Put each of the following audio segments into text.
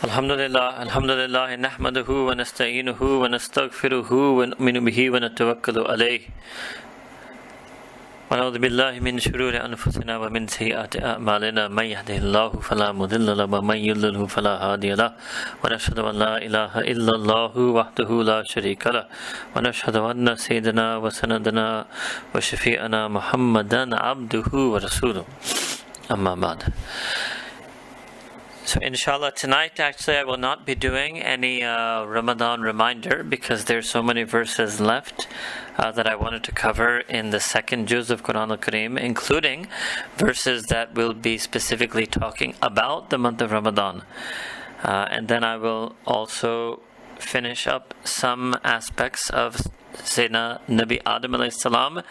Alhamdulillah, nahmaduhu wa nasta'inuhu wa nastaghfiruhu wa nu'minu bihi wa natawakkalu alayh. Wa na'udhu billahi min shururi anfusina wa min sayyiati a'malina. Man yahdihillahu fala mudilla lahu wa man yudlilhu fala hadiya lahu. Wa nashhadu an la ilaha illallah wahdahu la sharika lahu. Wa nashhadu anna sayyidina wa sanadana wa shafi'ana Muhammadan abduhu wa rasuluhu. Amma ba'd. So inshallah tonight actually I will not be doing any Ramadan reminder because there's so many verses left that I wanted to cover in the second juz of Quran al-Kareem, including verses that will be specifically talking about the month of Ramadan. And then I will also finish up some aspects of Sayyidina Nabi Adam alayhi salam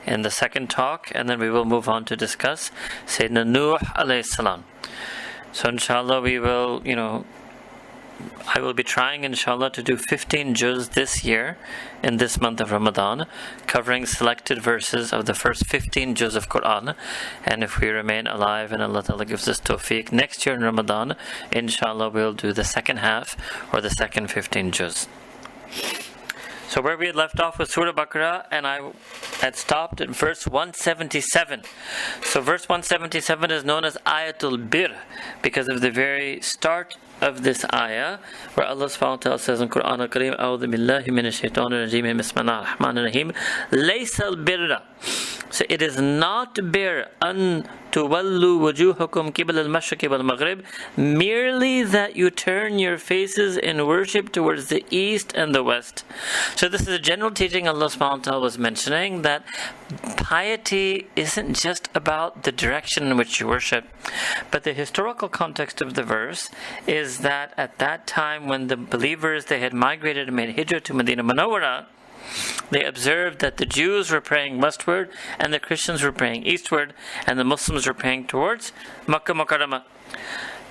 in the second talk, and then we will move on to discuss Sayyidina Nuh alayhi salam. So inshallah we will, I will be trying inshallah to do 15 juz this year in this month of Ramadan, covering selected verses of the first 15 juz of Quran. And if we remain alive and Allah Ta'ala gives us tawfiq, next year in Ramadan, inshallah we'll do the second half or the second 15 juz. So where we had left off with Surah Baqarah, and I had stopped at verse 177. So verse 177 is known as Ayatul Bir because of the very start of this ayah, where Allah subhanahu wa ta'ala says in Quran al-Kareem, A'udhu billahi minash shaitanir rajeem, Bismillahir Rahmanir Rahim, Laysal birra. So it is not bir an tuwallu wujuhakum qibla al-mashriqi wal-maghrib, merely that you turn your faces in worship towards the east and the west. So this is a general teaching Allah subhanahu wa ta'ala was mentioning, that piety isn't just about the direction in which you worship, but the historical context of the verse is that at that time when the believers, they had migrated and made hijrah to Medina Munawwara, they observed that the Jews were praying westward and the Christians were praying eastward and the Muslims were praying towards Makkah Mukarramah.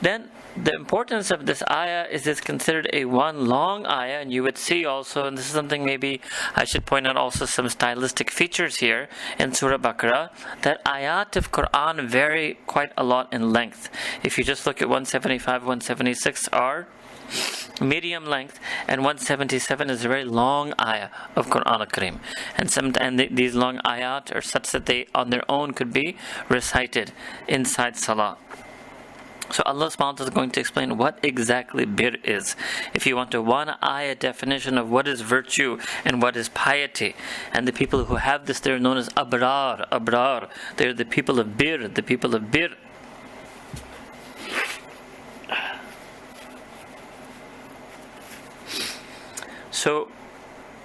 Then the importance of this ayah is it's considered a one long ayah, and you would see also, and this is something maybe I should point out also some stylistic features here in Surah Baqarah, that ayat of Quran vary quite a lot in length. If you just look at 175, 176 are medium length, and 177 is a very long ayah of Quran al-Kareem. And these long ayat are such that they on their own could be recited inside Salah. So Allah subhanahu wa ta'ala is going to explain what exactly bir is. If you want a one ayah definition of what is virtue and what is piety, and the people who have this, they're known as abrar. They're the people of bir, the people of bir. So,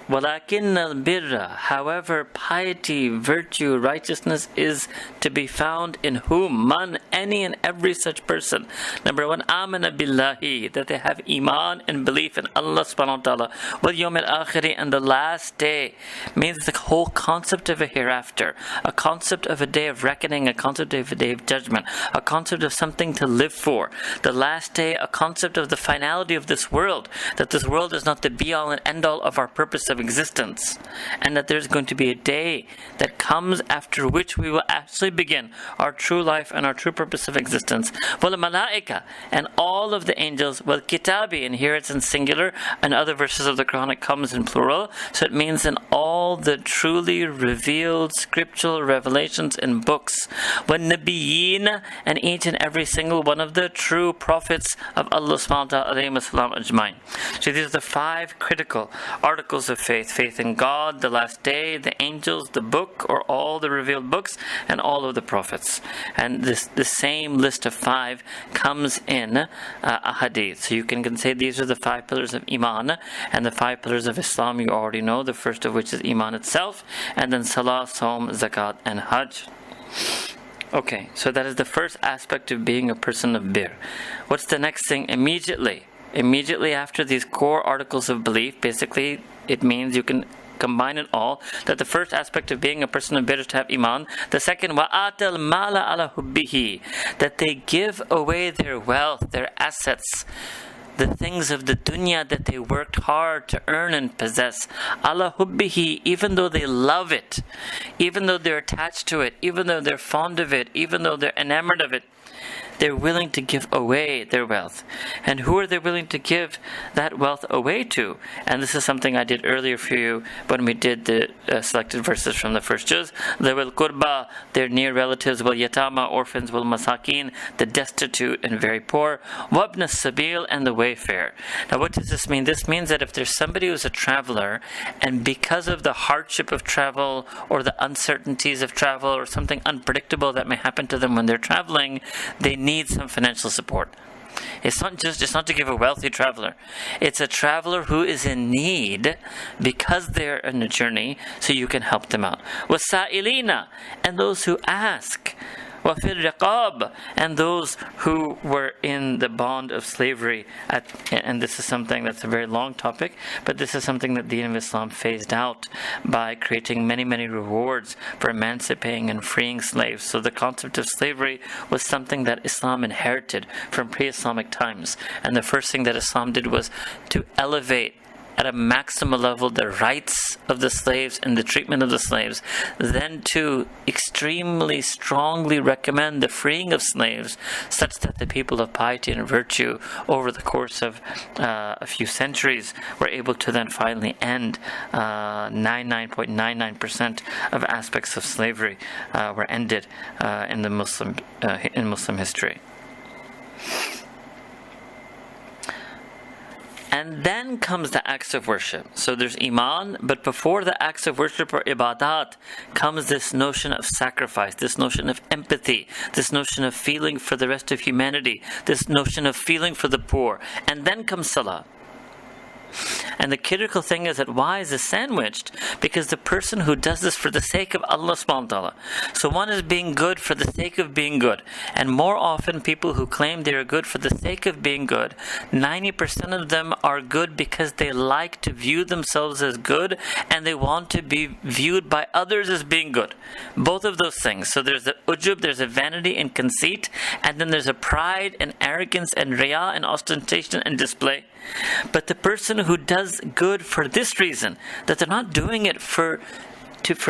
وَلَكِنَّ الْبِرَّ, however, piety, virtue, righteousness is to be found in whom? Man, any and every such person. Number one, آمَنَ بِاللَّهِ, that they have iman and belief in Allah subhanahu wa ta'ala. وَالْيَوْمِ الْآخِرِ, and the last day, means the whole concept of a hereafter, a concept of a day of reckoning, a concept of a day of judgment, a concept of something to live for. The last day, a concept of the finality of this world, that this world is not the be-all and end-all of our purpose of existence, and that there's going to be a day that comes after which we will actually begin our true life and our true purpose of existence. Wal malaika, and all of the angels. Wal kitabi, and here it's in singular, and other verses of the Quran it comes in plural, so it means in all the truly revealed scriptural revelations in books. Wal nabiyyin, and each and every single one of the true prophets of Allah subhanahu wa ta'ala ajmain. So these are the five critical articles of faith in God, the last day, the angels, the book, or all the revealed books, and all of the prophets. And the same list of five comes in a hadith. So you can say these are the five pillars of Iman, and the five pillars of Islam you already know, the first of which is Iman itself, and then Salah, Saum, Zakat, and Hajj. Okay, so that is the first aspect of being a person of bir. What's the next thing? Immediately after these core articles of belief, basically it means you can combine it all, that the first aspect of being a person of bir is to have iman. The second, وَآتَ الْمَالَ عَلَى حُبِّهِ, that they give away their wealth, their assets, the things of the dunya that they worked hard to earn and possess. Ala hubbihi, even though they love it, even though they're attached to it, even though they're fond of it, even though they're enamored of it, they're willing to give away their wealth. And who are they willing to give that wealth away to? And this is something I did earlier for you when we did the selected verses from the first juz. Dhawil qurba, their near relatives, wal yatama, orphans, wal masakin, the destitute and very poor, wabna sabil, and the wayfarer. Now what does this mean? This means that if there's somebody who's a traveler, and because of the hardship of travel or the uncertainties of travel or something unpredictable that may happen to them when they're traveling, they need some financial support. It's not to give a wealthy traveler. It's a traveler who is in need because they're on a journey, so you can help them out. Wasa'ilina, and those who ask. وَفِي الرِّقَابِ, and those who were in the bond of slavery. And this is something that's a very long topic, but this is something that the Deen of Islam phased out by creating many, many rewards for emancipating and freeing slaves. So the concept of slavery was something that Islam inherited from pre-Islamic times. And the first thing that Islam did was to elevate at a maximum level the rights of the slaves and the treatment of the slaves, then to extremely strongly recommend the freeing of slaves, such that the people of piety and virtue over the course of a few centuries were able to then finally end 99.99% of aspects of slavery were ended in Muslim history. And then comes the acts of worship. So there's Iman, but before the acts of worship or ibadat comes this notion of sacrifice, this notion of empathy, this notion of feeling for the rest of humanity, this notion of feeling for the poor. And then comes salah. And the critical thing is that why is this sandwiched? Because the person who does this for the sake of Allah subhanahu wa ta'ala. So one is being good for the sake of being good. And more often people who claim they are good for the sake of being good, 90% of them are good because they like to view themselves as good and they want to be viewed by others as being good. Both of those things. So there's the ujub, there's a vanity and conceit, and then there's a pride and arrogance and riyah and ostentation and display. But the person who does good for this reason, that they're not doing it for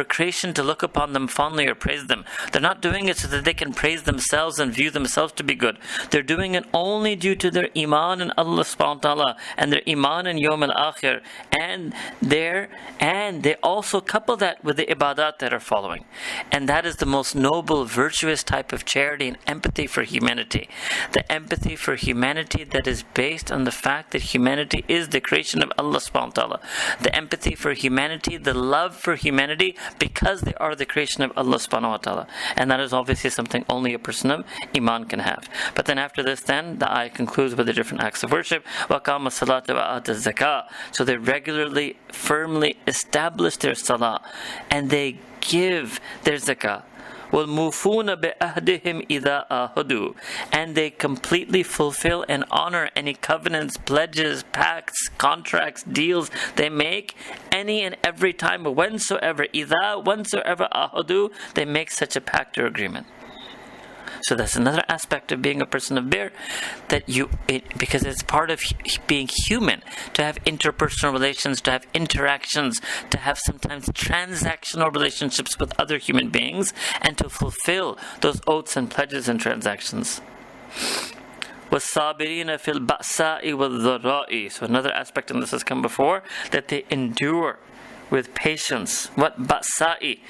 creation to look upon them fondly or praise them. They're not doing it so that they can praise themselves and view themselves to be good. They're doing it only due to their iman in Allah subhanahu wa ta'ala and their iman in Yawm al-Akhir, and they also couple that with the ibadat that are following. And that is the most noble, virtuous type of charity and empathy for humanity. The empathy for humanity that is based on the fact that humanity is the creation of Allah subhanahu wa ta'ala. The empathy for humanity, the love for humanity, because they are the creation of Allah subhanahu wa ta'ala. And that is obviously something only a person of Iman can have. But then after this, then the ayah concludes with the different acts of worship. وَقَامَ الصَّلَاةَ وَآتَ الزَّكَاةَ. So they regularly, firmly establish their salah and they give their zakah. وَالْمُوفُونَ بِأَهْدِهِمْ إِذَا أَهَدُوا. And they completely fulfill and honor any covenants, pledges, pacts, contracts, deals they make any and every time, whensoever أَهَدُوا, they make such a pact or agreement. So that's another aspect of being a person of bir, because it's part of being human, to have interpersonal relations, to have interactions, to have sometimes transactional relationships with other human beings, and to fulfill those oaths and pledges and transactions. وَالصَّابِرِينَ فِي الْبَأْسَاءِ وَالضَّرَّاءِ. So another aspect, and this has come before, that they endure with patience. What ba'sa'i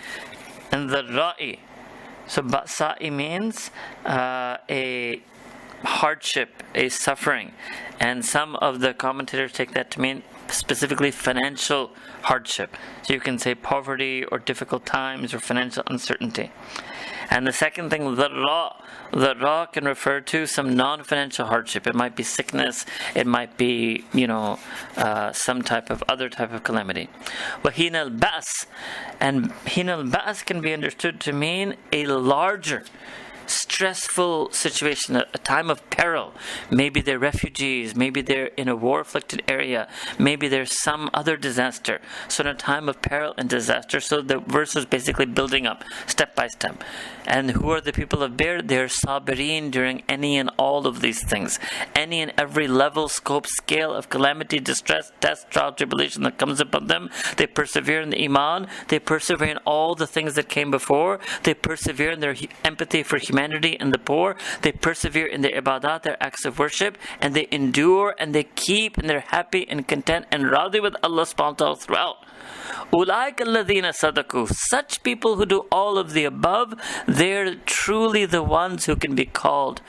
and dharra'i? So ba'sa'i means a hardship, a suffering. And some of the commentators take that to mean specifically financial hardship. So you can say poverty or difficult times or financial uncertainty. And the second thing, dharra can refer to some non-financial hardship. It might be sickness, it might be, some other type of calamity. Wahin al-ba's, and hin al-ba's can be understood to mean a larger, stressful situation, a time of peril. Maybe they're refugees, maybe they're in a war-afflicted area, maybe there's some other disaster. So in a time of peril and disaster, so the verse is basically building up step by step. And who are the people of Bir? They're sabirin during any and all of these things. Any and every level, scope, scale of calamity, distress, test, trial, tribulation that comes upon them. They persevere in the iman. They persevere in all the things that came before. They persevere in their empathy for humanity. humanity and the poor. They persevere in their ibadat, their acts of worship, and they endure and they keep and they're happy and content and radi with Allah subhanahu wa ta'ala throughout. Ulaika alladhina sadaku. Such people who do all of the above, they're truly the ones who can be called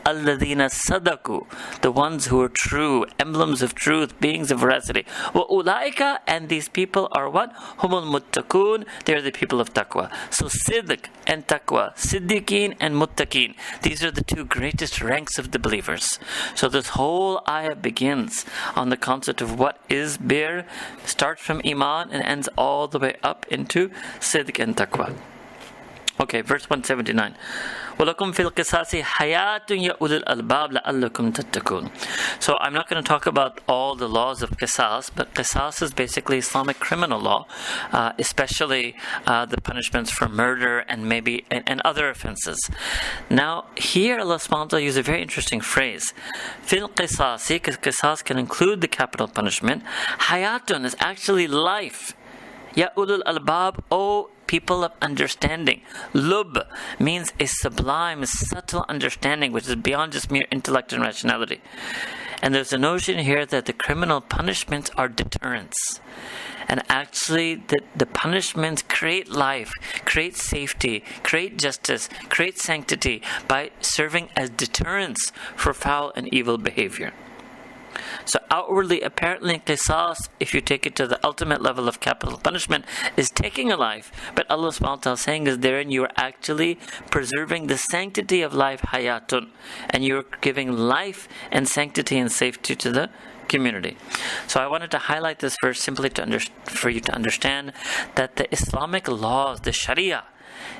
alladhina sadaku, the ones who are true, emblems of truth, beings of veracity. Wa ulaika, and these people are what? Humul muttaqun, they're the people of taqwa. So sidq and taqwa, siddiqeen and muttaqeen, these are the two greatest ranks of the believers. So this whole ayah begins on the concept of what is bir, starts from iman and ends all the way up into sidq and taqwa. Okay, verse 179. وَلَكُمْ فِي الْقِصَاصِ حَيَاةٌ يَا أُولِي الْأَلْبَابِ لَعَلَّكُمْ تَتَّقُونَ. So I'm not going to talk about all the laws of qisas, but qisas is basically Islamic criminal law, especially the punishments for murder and maybe and other offenses. Now, here Allah subhanahu wa ta'ala uses a very interesting phrase. فِي الْقِصَاصِ, because qisas can include the capital punishment. Hayatun is actually life. Ya ulul albab, O people of understanding. Lub means a sublime, subtle understanding which is beyond just mere intellect and rationality. And there's a notion here that the criminal punishments are deterrents. And actually, the punishments create life, create safety, create justice, create sanctity by serving as deterrents for foul and evil behavior. So outwardly, apparently, qisas, if you take it to the ultimate level of capital punishment, is taking a life. But Allah subhanahu wa ta'ala is saying is therein you are actually preserving the sanctity of life, hayatun. And you're giving life and sanctity and safety to the community. So I wanted to highlight this verse simply for you to understand that the Islamic laws, the Sharia,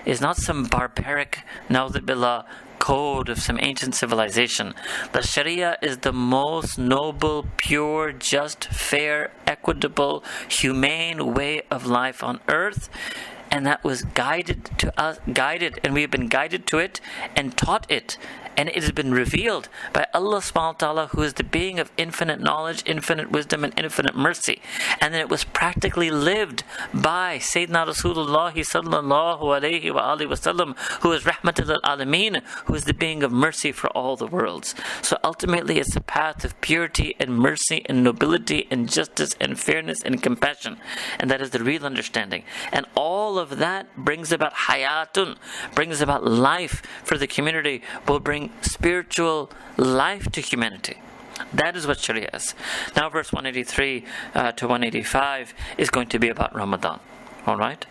is not some barbaric, na'udhu code of some ancient civilization. The Sharia is the most noble, pure, just, fair, equitable, humane way of life on earth. And that was guided, and we have been guided to it and taught it. And it has been revealed by Allah subhanahu wa ta'ala, who is the being of infinite knowledge, infinite wisdom, and infinite mercy. And then it was practically lived by Sayyidina Rasulullah sallallahu alayhi wa alihi wasallam, who is rahmatul lil alameen, who is the being of mercy for all the worlds. So ultimately it's a path of purity and mercy and nobility and justice and fairness and compassion. And that is the real understanding. And all of that brings about hayatun, brings about life for the community, will bring spiritual life to humanity. That is what Sharia is. Now verse 183 to 185 is going to be about Ramadan. Alright?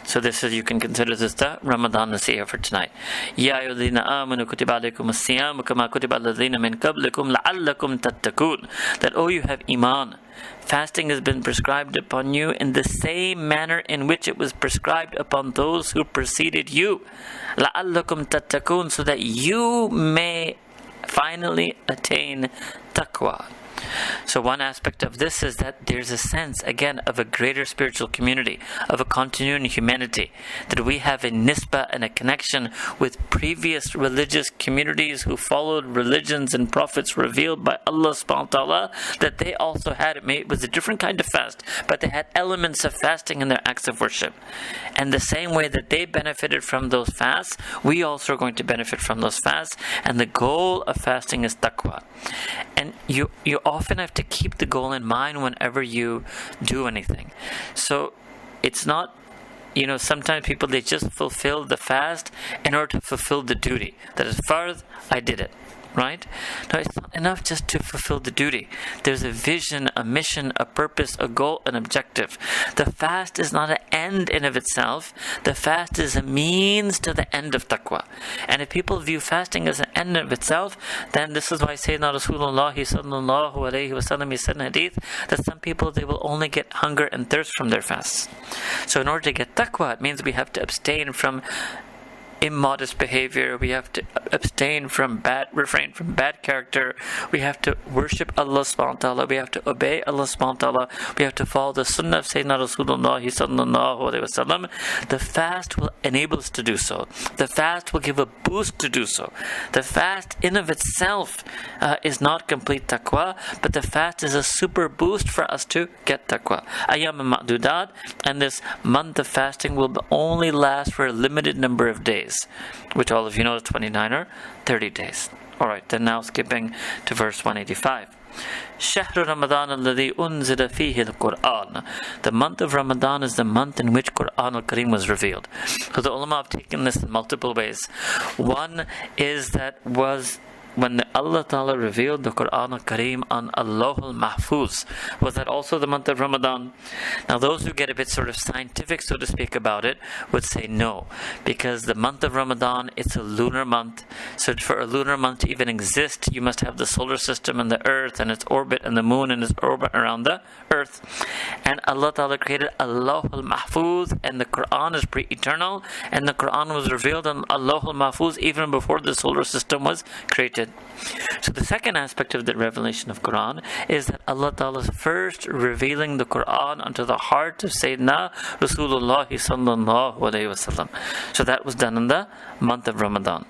So this is, you can consider this the Ramadan Nasiyah for tonight. Ya ayyuhalladhina amanu kutiba alaykum as-siyam kama kutiba alladhina min qablikum la'allakum tattaqun. That, oh, you have iman. Fasting has been prescribed upon you in the same manner in which it was prescribed upon those who preceded you. لَعَلَّكُمْ تَتَّقُونَ, so that you may finally attain taqwa. So one aspect of this is that there's a sense, again, of a greater spiritual community, of a continuing humanity, that we have a nisbah and a connection with previous religious communities who followed religions and prophets revealed by Allah subhanahu wa ta'ala, that they also had, it was a different kind of fast, but they had elements of fasting in their acts of worship. And the same way that they benefited from those fasts, we also are going to benefit from those fasts, and the goal of fasting is taqwa. And you often have to keep the goal in mind whenever you do anything. So it's not, sometimes people, they just fulfill the fast in order to fulfill the duty. That as far as I did it. Right? No, it's not enough just to fulfill the duty. There's a vision, a mission, a purpose, a goal, an objective. The fast is not an end in of itself. The fast is a means to the end of taqwa. And if people view fasting as an end of itself, then this is why Sayyidina Rasulullah sallallahu alayhi wasallam, he said in hadith that some people, they will only get hunger and thirst from their fasts. So in order to get taqwa, it means we have to abstain from immodest behavior, we have to refrain from bad character, we have to worship Allah subhanahu wa ta'ala, we have to obey Allah subhanahu wa ta'ala, we have to follow the sunnah of Sayyidina Rasulullah sallallahu alayhi wasallam. The fast will enable us to do so. The fast will give a boost to do so. The fast in of itself is not complete taqwa, but the fast is a super boost for us to get taqwa. Ayyam ma'dudat, and this month of fasting will only last for a limited number of days. days, which all of you know is 29 or 30 days. Alright, then now skipping to verse 185. شهر رمضان الذي أنزل فيه القرآن. The month of Ramadan is the month in which Quran al-Kareem was revealed. So the ulama have taken this in multiple ways. One is that was when Allah Ta'ala revealed the Quran al-Kareem on Allah al-Mahfuz. Was that also the month of Ramadan? Now those who get a bit sort of scientific, so to speak, about it would say no, because the month of Ramadan, it's a lunar month. So for a lunar month to even exist, you must have the solar system and the earth and its orbit and the moon and its orbit around the earth. And Allah Ta'ala created Allah al-Mahfuz, and the Quran is pre-eternal, and the Quran was revealed on Allah al-Mahfuz even before the solar system was created. So the second aspect of the revelation of Quran is that Allah Ta'ala is first revealing the Quran unto the heart of Sayyidina Rasulullah sallallahu alayhi wasallam. So that was done in the month of Ramadan.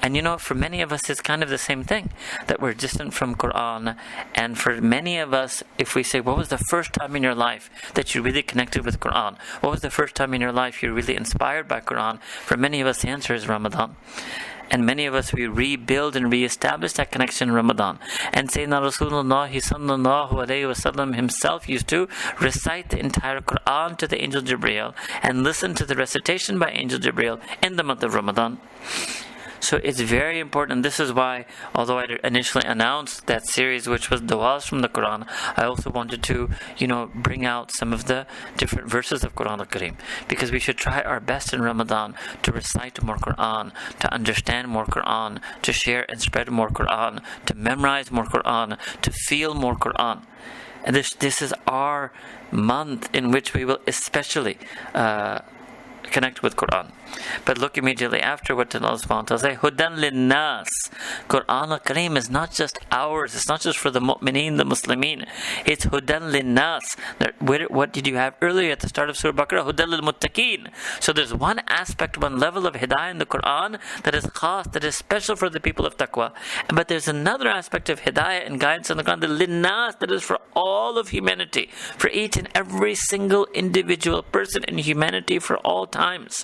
And you know, for many of us, it's kind of the same thing, that we're distant from Quran. And for many of us, if we say, what was the first time in your life that you really connected with Quran? What was the first time in your life you're really inspired by Quran? For many of us, the answer is Ramadan. And many of us, we rebuild and re-establish that connection in Ramadan. And Sayyidina Rasulullah sallallahu alayhi wasallam himself used to recite the entire Quran to the angel Jibreel and listen to the recitation by angel Jibreel in the month of Ramadan. So it's very important. This is why, although I initially announced that series, which was du'as from the Quran, I also wanted to, bring out some of the different verses of Quran al-Kareem, because we should try our best in Ramadan to recite more Quran, to understand more Quran, to share and spread more Quran, to memorize more Quran, to feel more Quran. And this is our month in which we will especially connect with Quran. But look immediately after what Allah subhanahu wa ta'ala says, Hudan linnas. Quran al-Kareem is not just ours, it's not just for the mu'mineen, the Muslimin. It's Hudan linnas. What did you have earlier at the start of Surah Baqarah? Hudan lil muttaqeen. So there's one aspect, one level of hidayah in the Quran that is khas, that is special for the people of taqwa. But there's another aspect of hidayah and guidance in the Quran, the linnas, that is for all of humanity, for each and every single individual person in humanity for all times.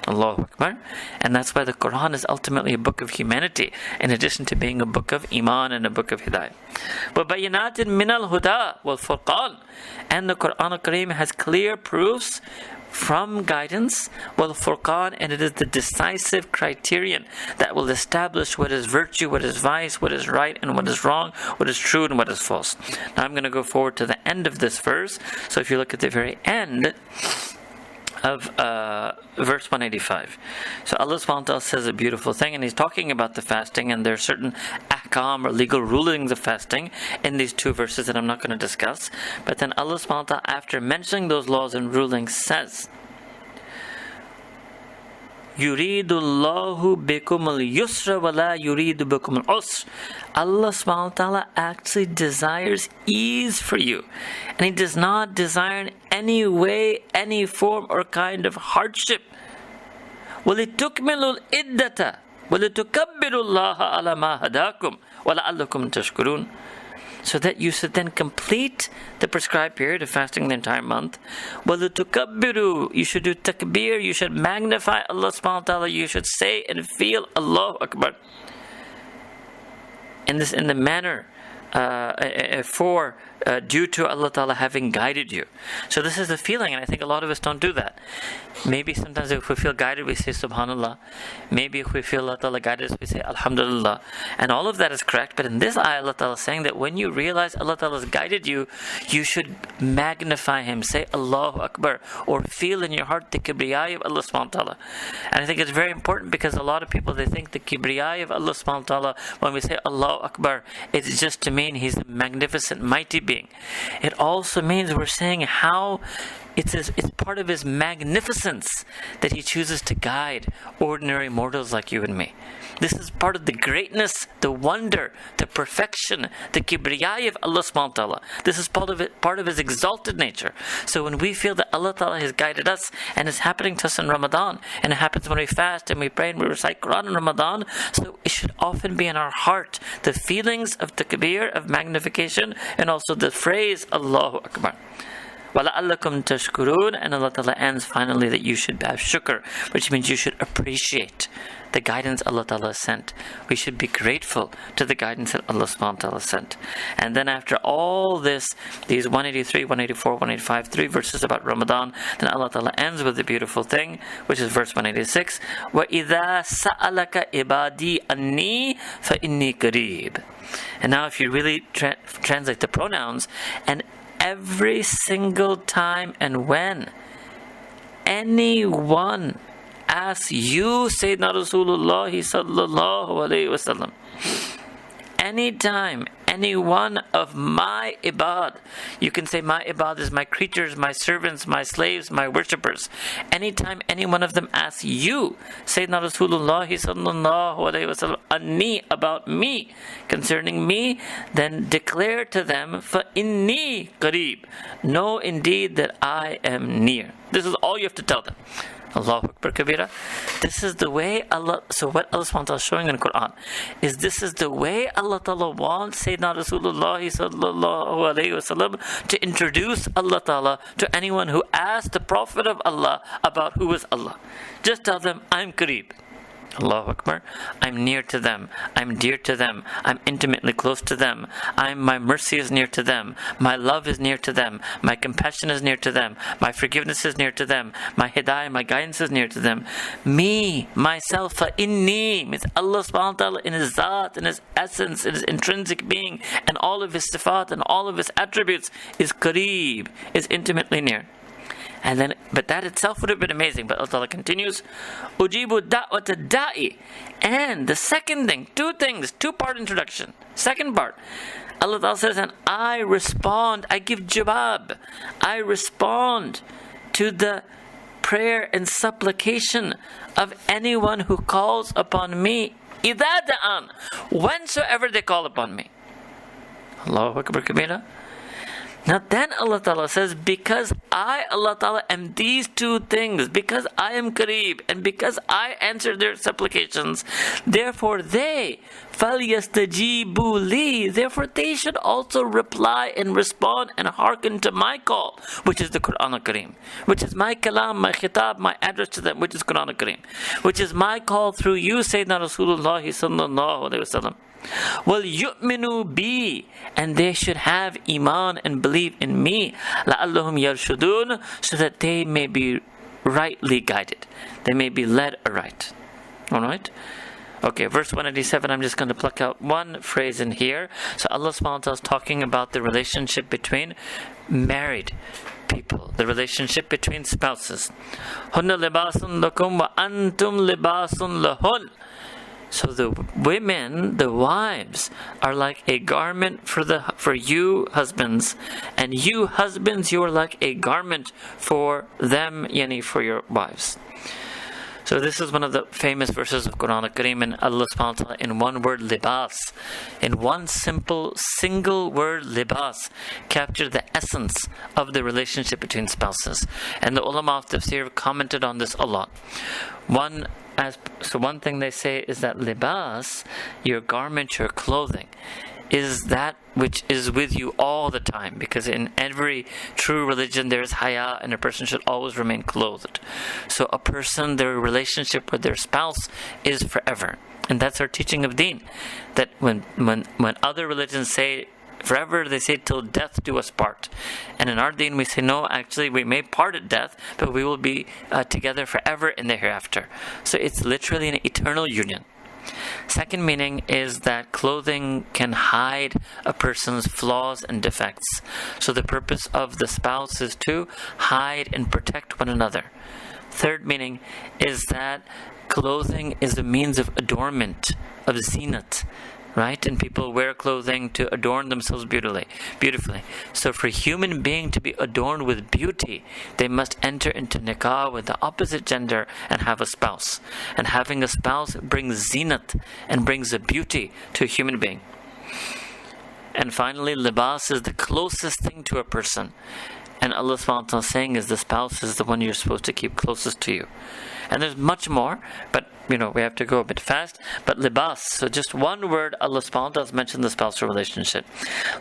Allahu Akbar. And that's why the Quran is ultimately a book of humanity, in addition to being a book of Iman and a book of Hidayah. وَبَيِّنَاتٍ مِّنَ الْهُدَى وَالْفُرْقَانِ. And the Quran al-Kareem has clear proofs from guidance, wal-Furqan, and it is the decisive criterion that will establish what is virtue, what is vice, what is right and what is wrong, what is true and what is false. Now I'm going to go forward to the end of this verse. So if you look at the very end of verse 185. So Allah subhanahu wa ta'ala says a beautiful thing, and He's talking about the fasting, and there are certain ahkam or legal rulings of fasting in these two verses that I'm not going to discuss. But then Allah subhanahu wa ta'ala, after mentioning those laws and rulings, says, Yuridu Allahu bikum al-yusra wa la yuridu bikum al-usr. Allah subhanahu wa ta'ala actually desires ease for you, and He does not desire in any way, any form or kind of hardship. وَلِتُكْمِلُوا الْإِدَّةَ وَلِتُكَبِّرُوا اللَّهَ عَلَى مَا هَدَاكُمْ وَلَعَلَّكُمْ تَشْكُرُونَ. So that you should then complete the prescribed period of fasting the entire month. وَلِتُكَبِّرُوا. You should do takbir, you should magnify Allah subhanahu wa ta'ala, you should say and feel Allahu Akbar. In the manner due to Allah Ta'ala having guided you. So this is the feeling, and I think a lot of us don't do that. Maybe sometimes if we feel guided, we say Subhanallah. Maybe if we feel Allah Ta'ala guided us, we say Alhamdulillah. And all of that is correct, but in this ayah, Allah Ta'ala is saying that when you realize Allah Ta'ala has guided you, you should magnify Him, say Allahu Akbar, or feel in your heart the kibriyai of Allah subhanahu wa ta'ala. And I think it's very important, because a lot of people, they think the kibriyai of Allah subhanahu wa ta'ala, when we say Allahu Akbar, it's just to mean He's a magnificent, mighty being. It also means we're saying how it's part of His magnificence that He chooses to guide ordinary mortals like you and me. This is part of the greatness, the wonder, the perfection, the kibriyai of Allah subhanahu wa ta'ala. This is part of His exalted nature. So when we feel that Allah ta'ala has guided us, and it's happening to us in Ramadan, and it happens when we fast and we pray and we recite Quran in Ramadan, so it should often be in our heart the feelings of takbir, of magnification, and also the phrase Allahu Akbar. وَلَعَلَّكُمْ تَشْكُرُونَ, and Allah Ta'ala ends finally that you should have shukr, which means you should appreciate the guidance Allah Ta'ala sent. We should be grateful to the guidance that Allah Subhanahu wa Ta'ala sent. And then after all this, these 183, 184, 185, 3 verses about Ramadan, then Allah Ta'ala ends with the beautiful thing, which is verse 186, وَإِذَا سَأَلَكَ إِبَادِي أَنِّي فَإِنِّي قَرِيبٌ. And now if you really translate the pronouns, and every single time and when anyone asks you, Sayyidina Rasulullah sallallahu alayhi wasallam, anytime any one of my ibad, you can say my ibad is my creatures, my servants, my slaves, my worshippers. Anytime any one of them asks you, Sayyidina Rasulullah sallallahu alayhi wasallam, anni, about me, concerning me, then declare to them, fa inni qareeb, know indeed that I am near. This is all you have to tell them. Allahu Akbar Kabira. This is the way Allah, so what Allah SWT is showing in the Quran is this is the way Allah Ta'ala wants Sayyidina Rasulullah sallallahu alayhi wasallam to introduce Allah Ta'ala to anyone who asks the Prophet of Allah about who is Allah. Just tell them, I'm Qareeb. Allahu Akbar. I'm near to them. I'm dear to them. I'm intimately close to them. My mercy is near to them. My love is near to them. My compassion is near to them. My forgiveness is near to them. My hidayah, my guidance is near to them. Me, myself, inni, means Allah subhanahu wa ta'ala in His Zat, in His essence, in His intrinsic being, and all of His sifat and all of His attributes is Qareeb, is intimately near. And then, but that itself would have been amazing. But Allah Ta'ala continues, Ujibu da'wata da'i. And the second thing, two things, two-part introduction. Second part, Allah Ta'ala says, and I respond, I give jawab, I respond to the prayer and supplication of anyone who calls upon me, idha da'an, whensoever they call upon me. Allahu Akbar Kabira. Now then Allah Ta'ala says, because I, Allah Ta'ala, am these two things, because I am Qareeb, and because I answer their supplications, therefore they, فَلْيَسْتَجِيبُوا لِي, therefore they should also reply and respond and hearken to my call, which is the Quran al-Kareem, which is my kalam, my khitab, my address to them, which is Quran al-Kareem, which is my call through you, Sayyidina Rasulullah sallallahu alayhi wa sallam. Well, yu'minu bi, and they should have iman and believe in me, la'allahum yarshudun, so that they may be rightly guided, they may be led aright. Alright? Okay, verse 187, I'm just going to pluck out one phrase in here. So Allah subhanahu wa ta'ala is talking about the relationship between married people, the relationship between spouses. Hunna libasun lakum wa antum libasun lahun. So the women, the wives, are like a garment for you husbands, and you husbands, you are like a garment for them, yani for your wives. So this is one of the famous verses of Quran al-Kareem, and Allah subhanahu wa ta'ala in one word, libas, in one simple, single word, libas, captured the essence of the relationship between spouses. And the ulama of tafsir have commented on this a lot. One thing they say is that libas, your garment, your clothing, is that which is with you all the time, because in every true religion there is haya, and a person should always remain clothed. So a person, their relationship with their spouse is forever, and that's our teaching of deen, that when other religions say forever, they say till death do us part, and in our deen we say no, actually we may part at death, but we will be together forever in the hereafter. So it's literally an eternal union. Second meaning is that clothing can hide a person's flaws and defects. So the purpose of the spouse is to hide and protect one another. Third meaning is that clothing is a means of adornment, of zinat, right? And people wear clothing to adorn themselves beautifully. So for a human being to be adorned with beauty, they must enter into nikah with the opposite gender and have a spouse. And having a spouse brings zinat and brings a beauty to a human being. And finally, libas is the closest thing to a person. And Allah subhanahu wa ta'ala saying is the spouse is the one you're supposed to keep closest to you. And there's much more, but we have to go a bit fast. But libas, so just one word, Allah subhanahu wa ta'ala has mentioned the spousal relationship.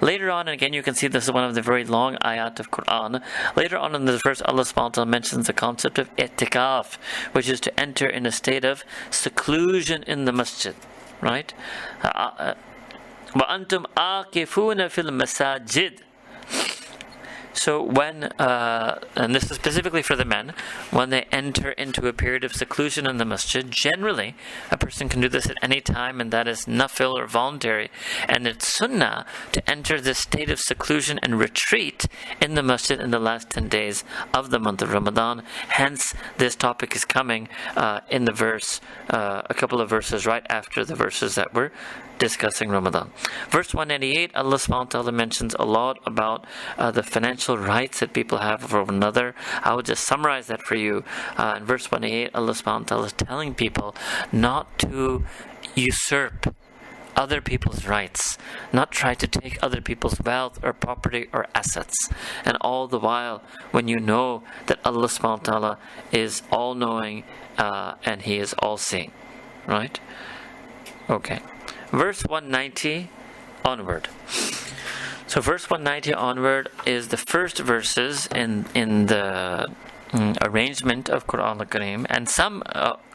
Later on, and again you can see this is one of the very long ayat of Quran. Later on in this verse, Allah subhanahu wa ta'ala mentions the concept of i'tikaf, which is to enter in a state of seclusion in the masjid. Right? وَأَنْتُمْ آكِفُونَ فِي الْمَسَاجِدِ. So when, and this is specifically for the men, when they enter into a period of seclusion in the masjid, generally a person can do this at any time, and that is nafil or voluntary, and it's sunnah to enter this state of seclusion and retreat in the masjid in the last 10 days of the month of Ramadan. Hence, this topic is coming in the verse, a couple of verses right after the verses that we're discussing Ramadan. Verse 198, Allah subhanahu wa ta'ala mentions a lot about the financial rights that people have over one another. I will just summarize that for you. In verse 188, Allah subhanahu wa ta'ala is telling people not to usurp other people's rights, not try to take other people's wealth or property or assets. And all the while, when you know that Allah subhanahu wa ta'ala is all-knowing and He is all-seeing. Right? Okay. Verse 190 onward. So verse 190 onward is the first verses in the arrangement of Quran al-Kareem, and some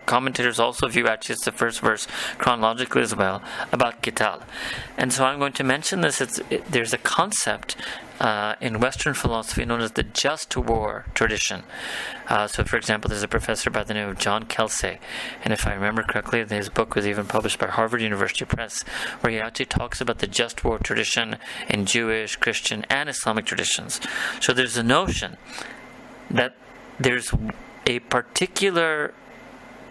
commentators also view actually it's the first verse chronologically as well about qital. And so I'm going to mention this. There's a concept in Western philosophy known as the just war tradition. So for example, there's a professor by the name of John Kelsey, and if I remember correctly, his book was even published by Harvard University Press, where he actually talks about the just war tradition in Jewish, Christian, and Islamic traditions. So there's a notion that there's a particular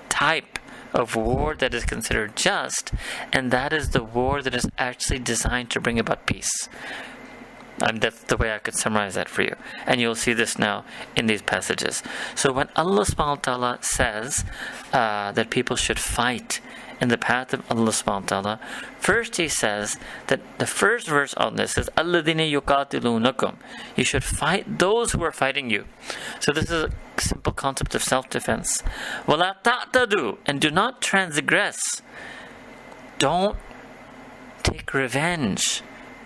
type of war that is considered just, and that is the war that is actually designed to bring about peace. And that's the way I could summarize that for you. And you'll see this now in these passages. So when Allah subhanahu wa ta'ala says that people should fight in the path of Allah subhanahu wa ta'ala, first He says that the first verse on this is الَّذِينَ يُقَاتِلُونَكُمْ. You should fight those who are fighting you. So this is a simple concept of self-defense. وَلَا تَعْتَدُوا. And do not transgress. Don't take revenge.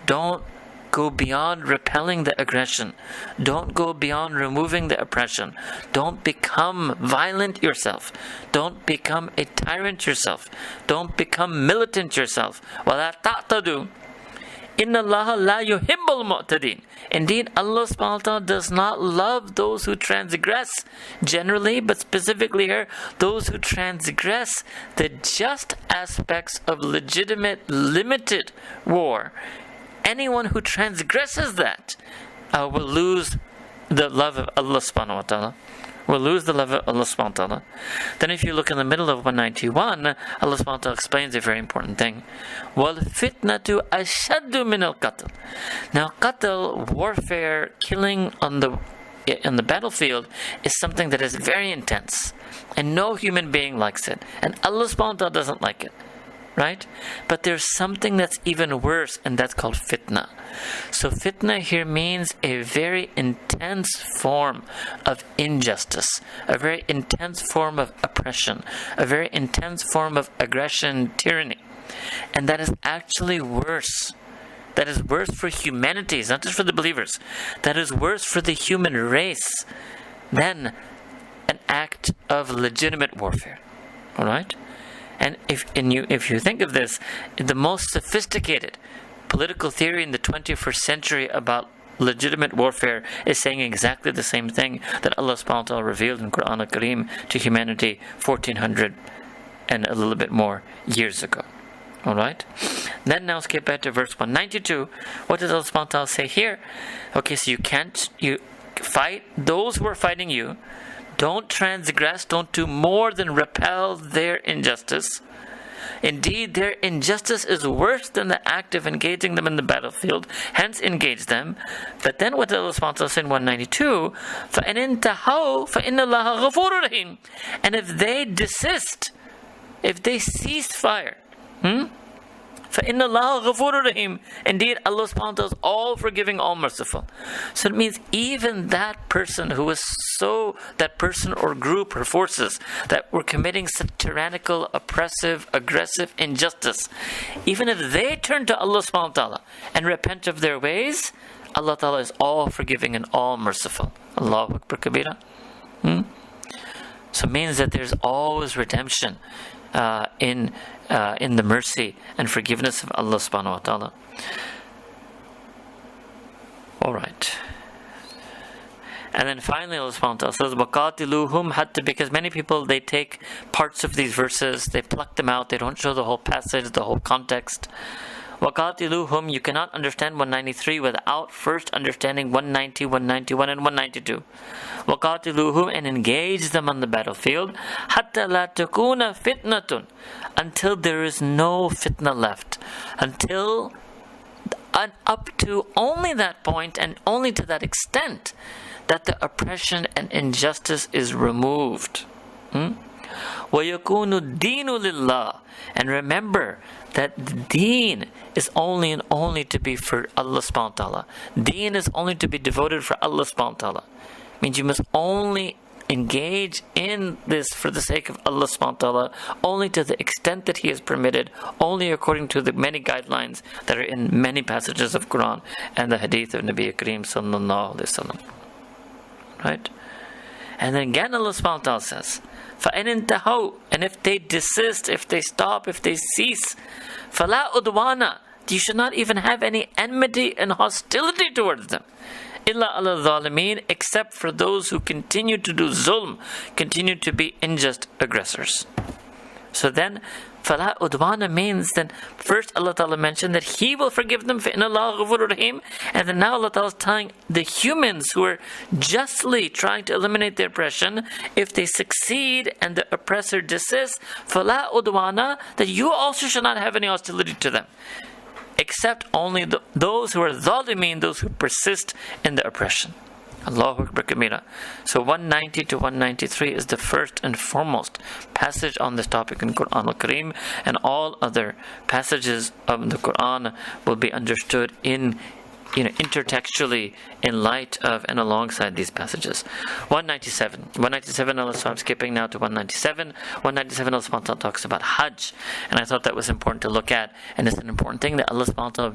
Don't go beyond repelling the aggression. Don't go beyond removing the oppression. Don't become violent yourself. Don't become a tyrant yourself. Don't become militant yourself. وَلَا تَعْتَدُوا. إِنَّ اللَّهَ لَا يُحِبُّ الْمُعْتَدِينَ. Indeed, Allah subhanahu wa ta'ala does not love those who transgress generally, but specifically here, those who transgress the just aspects of legitimate, limited war. Anyone who transgresses that will lose the love of Allah subhanahu wa ta'ala. Will lose the love of Allah subhanahu wa ta'ala. Then if you look in the middle of 191, Allah subhanahu wa ta'ala explains a very important thing. وَالْفِتْنَةُ أَشَدُّ مِنَ الْقَتْلِ. Now qatl, warfare, killing on the battlefield is something that is very intense. And no human being likes it. And Allah subhanahu wa ta'ala doesn't like it. Right? But there's something that's even worse, and that's called fitna. So fitna here means a very intense form of injustice, a very intense form of oppression, a very intense form of aggression, tyranny. And that is actually worse. That is worse for humanity, it's not just for the believers. That is worse for the human race than an act of legitimate warfare. Alright? And if you think of this, the most sophisticated political theory in the 21st century about legitimate warfare is saying exactly the same thing that Allah subhanahu wa ta'ala revealed in Quran al-Kareem to humanity 1400 and a little bit more years ago. Alright? Then now skip back to verse 192. What does Allah subhanahu wa ta'ala say here? Okay, so you fight those who are fighting you. Don't transgress, don't do more than repel their injustice. Indeed, their injustice is worse than the act of engaging them in the battlefield, hence engage them. But then what did Allah subhanahu wa ta'ala say in 192? فَإِنْ انْتَهَوْا فَإِنَّ اللَّهَ غَفُورٌ رَحِيمٌ. And if they desist, if they cease fire, فَإِنَّ فَإِنَّ اللَّهَ غَفُورٌ رَحِيمٌ. Indeed, Allah subhanahu wa ta'ala is all forgiving, all merciful. So it means even that person who was that person or group or forces that were committing such tyrannical, oppressive, aggressive injustice, even if they turn to Allah subhanahu wa ta'ala and repent of their ways, Allah ta'ala is all forgiving and all merciful. Allahu Akbar Kabira. So it means that there's always redemption in the mercy and forgiveness of Allah subhanahu wa ta'ala. Alright. And then finally Allah subhanahu wa ta'ala says, وَقَاتِلُوهُمْ حَتَّى, because many people, they take parts of these verses, they pluck them out, they don't show the whole passage, the whole context. وَقَاتِلُوهُمْ, you cannot understand 193 without first understanding 190, 191 and 192. وَقَاتِلُوهُمْ, and engage them on the battlefield. حَتَّى لَا تَكُونَ فِتْنَةٌ, until there is no fitna left. Until and up to only that point and only to that extent that the oppression and injustice is removed. وَيَكُونُ الدِّينُ لِلَّهِ, and remember that the deen is only and only to be for Allah subhanahu wa ta'ala. Deen is only to be devoted for Allah subhanahu wa ta'ala. Means you must only engage in this for the sake of Allah subhanahu wa ta'ala, only to the extent that He has permitted, only according to the many guidelines that are in many passages of Quran and the hadith of Nabi Kareem sallallahu alayhi wa sallam. Right? And then again Allah subhanahu wa ta'ala says, فَإِنْ انْتَهَوْا, and if they desist, if they stop, if they cease, فَلَا أُدْوَانَ, you should not even have any enmity and hostility towards them. إِلَّا عَلَى الظَّالِمِينَ, except for those who continue to do zulm, continue to be unjust aggressors. So then, فَلَا أُدْوَانَ means, then first Allah Ta'ala mentioned that He will forgive them, فَإِنَّ اللَّهَ غَفُورٌ رَحِيمٌ, and then now Allah Ta'ala is telling the humans who are justly trying to eliminate the oppression, if they succeed and the oppressor desists, فَلَا أُدْوَانَ, that you also should not have any hostility to them, except only those who are zalimeen, those who persist in the oppression. Allahu Akbar Kabira. So 190 to 193 is the first and foremost passage on this topic in Quran al-Kareem, and all other passages of the Quran will be understood intertextually in light of and alongside these passages. 197 Allah, so I'm skipping now to 197. 197 Allah subhanahu wa ta'ala talks about Hajj, and I thought that was important to look at, and it's an important thing that Allah subhanahu wa ta'ala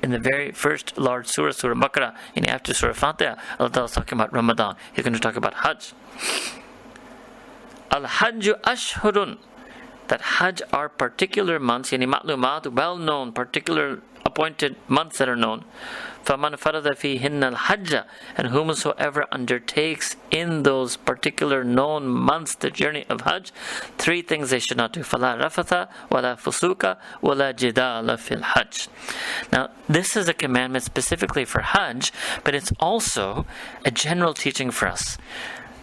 in the very first large surah, Surah Baqarah, after Surah Fatiha, Allah Ta'ala is talking about Ramadan. He's going to talk about Hajj. Al-Hajju Ashhurun, that Hajj are particular months, ma'lumat, well-known, particular appointed months that are known. فَمَنْ فَرَضَ فِيهِنَّ الْحَجَّ, and whomsoever undertakes in those particular known months the journey of Hajj, three things they should not do. فَلَا رَفَثَ وَلَا فُسُوكَ وَلَا جِدَالَ فِي الْحَجِّ. Now, this is a commandment specifically for Hajj, but it's also a general teaching for us.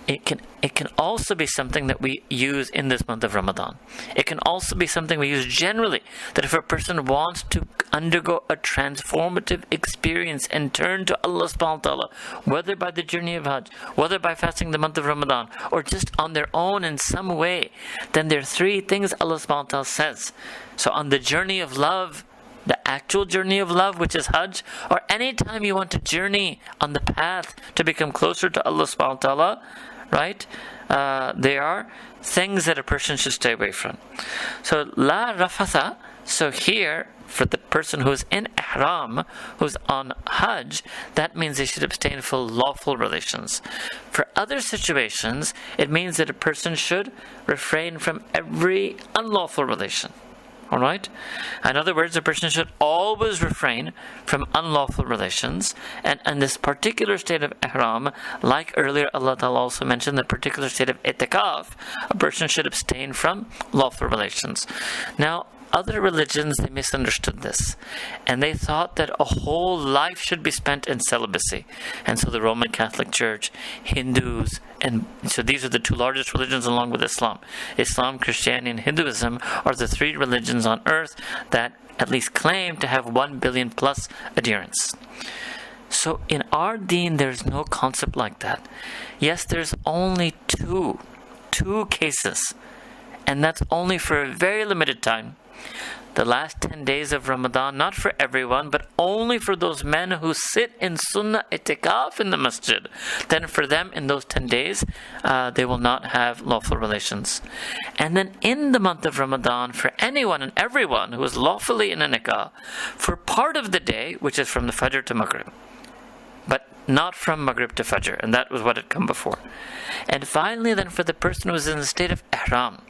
It can also be something that we use in this month of Ramadan. It can also be something we use generally, that if a person wants to undergo a transformative experience and turn to Allah subhanahu wa ta'ala, whether by the journey of Hajj, whether by fasting the month of Ramadan, or just on their own in some way, then there are three things Allah subhanahu wa ta'ala says. So on the journey of love, the actual journey of love, which is Hajj, or any time you want to journey on the path to become closer to Allah subhanahu wa ta'ala, right? They are things that a person should stay away from. So la rafatha, so here for the person who's in ihram, who's on Hajj, that means they should abstain from lawful relations. For other situations, it means that a person should refrain from every unlawful relation. Alright? In other words, a person should always refrain from unlawful relations. And in this particular state of ihram, like earlier Allah Ta'ala also mentioned, the particular state of itikaf, a person should abstain from lawful relations. Now, other religions, they misunderstood this, and they thought that a whole life should be spent in celibacy. And so the Roman Catholic Church, Hindus, and so these are the two largest religions along with Islam. Islam, Christianity, and Hinduism are the three religions on earth that at least claim to have 1 billion plus adherents. So in our deen, there's no concept like that. Yes, there's only two cases, and that's only for a very limited time. the last 10 days of Ramadan, not for everyone, but only for those men who sit in sunnah itikaf in the masjid. Then for them in those 10 days, they will not have lawful relations. And then in the month of Ramadan, for anyone and everyone who is lawfully in a nikah, for part of the day, which is from the Fajr to Maghrib, but not from Maghrib to Fajr, and that was what had come before. And finally, then for the person who was in the state of Ihram.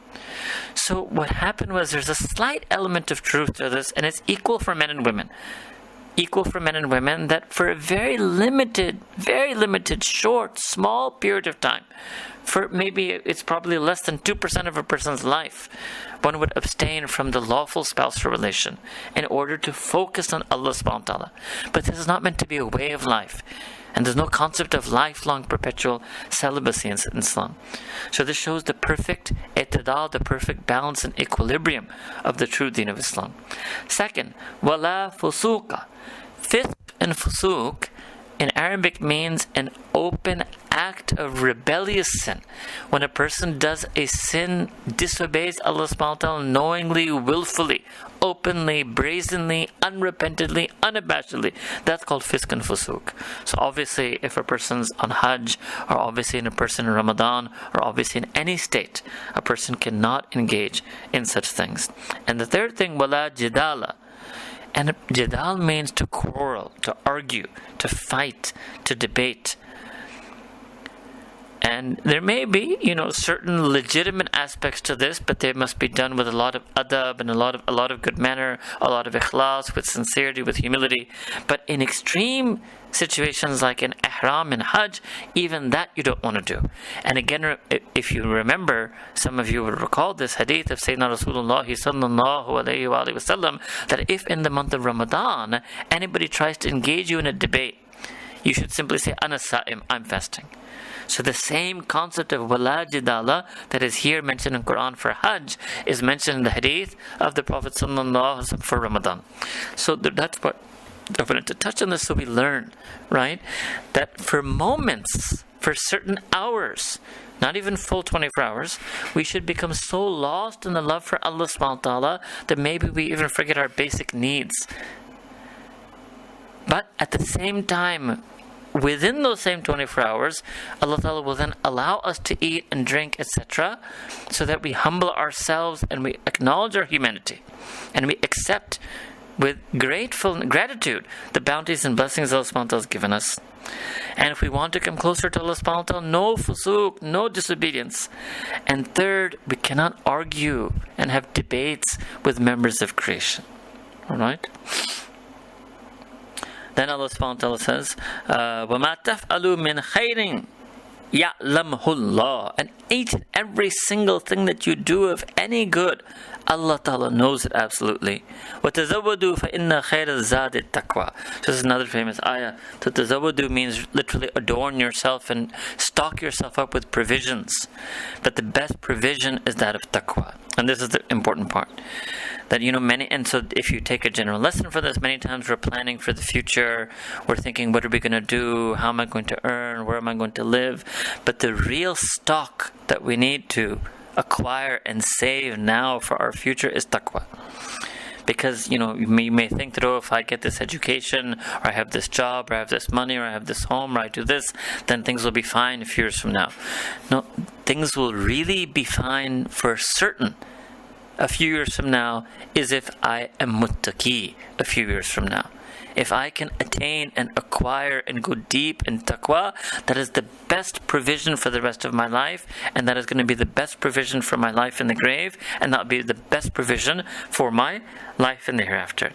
So what happened was there's a slight element of truth to this, and it's equal for men and women. Equal for men and women, that for a very limited, short, small period of time, for maybe it's probably less than 2% of a person's life, one would abstain from the lawful spousal relation in order to focus on Allah subhanahu wa ta'ala. But this is not meant to be a way of life. And there's no concept of lifelong perpetual celibacy in Islam. So this shows the perfect i'tidal, the perfect balance and equilibrium of the true deen of Islam. Second, wala fusuqa. Fisq and fusuq in Arabic means an open act of rebellious sin. When a person does a sin, disobeys Allah subhanahu wa ta'ala knowingly, willfully, openly, brazenly, unrepentantly, unabashedly, that's called fisq and fusuq. So obviously if a person's on Hajj, or obviously in a person in Ramadan, or obviously in any state, a person cannot engage in such things. And the third thing, wala jidala. And jidal means to quarrel, to argue, to fight, to debate. And there may be, certain legitimate aspects to this, but they must be done with a lot of adab and a lot of good manner, a lot of ikhlas, with sincerity, with humility. But in extreme situations like in ihram and hajj, even that you don't want to do. And again, if you remember, some of you will recall this hadith of Sayyidina Rasulullah sallallahu alayhi wa sallam, that if in the month of Ramadan anybody tries to engage you in a debate, you should simply say, Ana sa'im, I'm fasting. So the same concept of wala jidala that is here mentioned in Quran for Hajj is mentioned in the hadith of the Prophet sallallahu alaihi wasallam for Ramadan. So that's what I wanted to touch on this, so we learn, right, that for moments, for certain hours, not even full 24 hours, we should become so lost in the love for Allah subhanahu wa ta'ala that maybe we even forget our basic needs. But at the same time, within those same 24 hours, Allah Ta'ala will then allow us to eat and drink, etc., so that we humble ourselves and we acknowledge our humanity and we accept with gratitude the bounties and blessings Allah subhanahu wa ta'ala has given us. And if we want to come closer to Allah subhanahu wa ta'ala, no fusuq, no disobedience. And third, we cannot argue and have debates with members of creation. Alright? Then Allah subhanahu wa ta'ala says, وَمَا تَفْعَلُوا مِنْ خَيْرٍ يَعْلَمْهُ اللَّهُ. And each and every single thing that you do of any good, Allah Ta'ala knows it absolutely. وَتَزَوَّدُوا فَإِنَّ خَيْرَ الزَّادِ التَّقْوَى. This is another famous ayah. So tazawwadu means literally adorn yourself and stock yourself up with provisions. But the best provision is that of taqwa. And this is the important part. That, and so if you take a general lesson for this, many times we're planning for the future. We're thinking, what are we going to do? How am I going to earn? Where am I going to live? But the real stock that we need to acquire and save now for our future is taqwa. Because, you may think that, if I get this education, or I have this job, or I have this money, or I have this home, or I do this, then things will be fine a few years from now. No, things will really be fine for certain a few years from now is if I am muttaqi a few years from now. If I can attain and acquire and go deep in taqwa, that is the best provision for the rest of my life, and that is going to be the best provision for my life in the grave, and that will be the best provision for my life in the hereafter.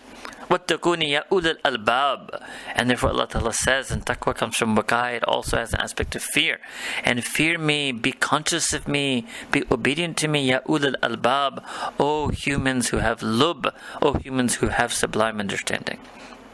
وَاتَّقُونِ يَا أُولِي الْأَلْبَابِ. And therefore Allah Ta'ala says, and taqwa comes from waqā, it also has an aspect of fear. And fear me, be conscious of me, be obedient to me, يَا أُولِي الْأَلْبَابِ. O humans who have lub, O humans who have sublime understanding.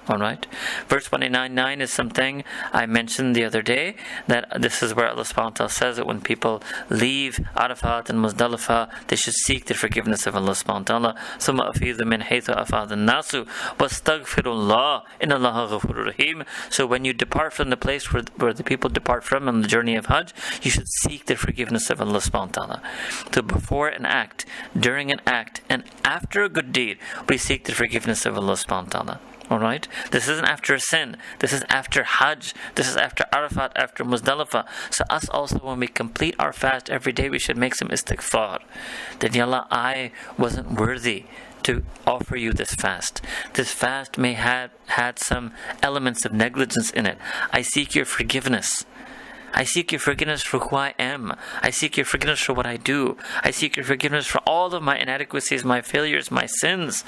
Alright. Verse 29:9 is something I mentioned the other day, that this is where Allah subhanahu wa ta'ala says that when people leave Arafat and Muzdalifah, they should seek the forgiveness of Allah subhanahu wa ta'ala. ثُمَّ أَفِيضُ مِنْ حَيْثُ أَفَاضَ النَّاسُ وَاسْتَغْفِرُوا اللَّهَ إِنَّ اللَّهَ غَفُورٌ رَحِيمٌ. So when you depart from the place where the people depart from on the journey of Hajj, you should seek the forgiveness of Allah subhanahu wa ta'ala. So before an act, during an act, and after a good deed, we seek the forgiveness of Allah subhanahu wa ta'ala. Alright? This isn't after a sin. This is after Hajj. This is after Arafat, after Muzdalifah. So us also, when we complete our fast every day, we should make some istighfar. That, Ya Allah, I wasn't worthy to offer you this fast. This fast may have had some elements of negligence in it. I seek your forgiveness. I seek your forgiveness for who I am. I seek your forgiveness for what I do. I seek your forgiveness for all of my inadequacies, my failures, my sins.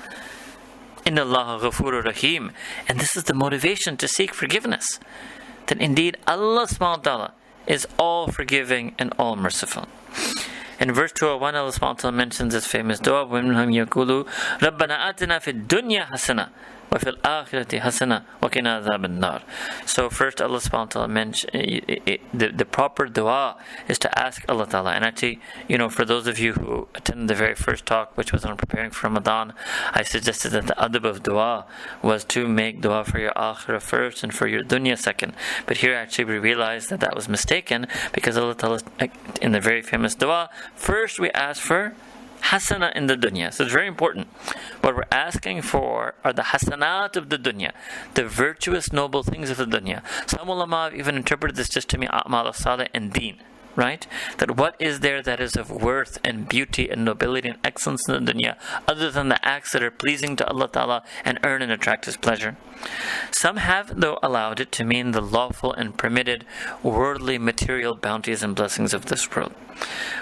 Inna Allah Ghafurur Rahim. And this is the motivation to seek forgiveness. That indeed Allah subhanahu wa ta'ala is all forgiving and all merciful. In verse 201, Allah subhanahu wa ta'ala mentions this famous dua, وَمِنْهُمْ يَقُولُ رَبَّنَا آتِنَا فِي الدُّنْيَا حَسَنَةً وَفِي الْآخِرَةِ حَسَنَةً وَقِنَا عَذَابَ النَّارِ. So first Allah subhanahu wa ta'ala mentioned the proper dua is to ask Allah ta'ala. And actually, for those of you who attended the very first talk, which was on preparing for Ramadan, I suggested that the adab of dua was to make dua for your akhirah first and for your dunya second. But here actually we realized that was mistaken, because Allah ta'ala, in the very famous dua, first we ask for hasana in the dunya. So it's very important. What we're asking for are the hasanat of the dunya, the virtuous, noble things of the dunya. Some ulama have even interpreted this just to mean a'mal as-salih and deen. Right? That what is there that is of worth and beauty and nobility and excellence in the dunya, other than the acts that are pleasing to Allah Ta'ala and earn and attract His pleasure? Some have, though, allowed it to mean the lawful and permitted worldly material bounties and blessings of this world.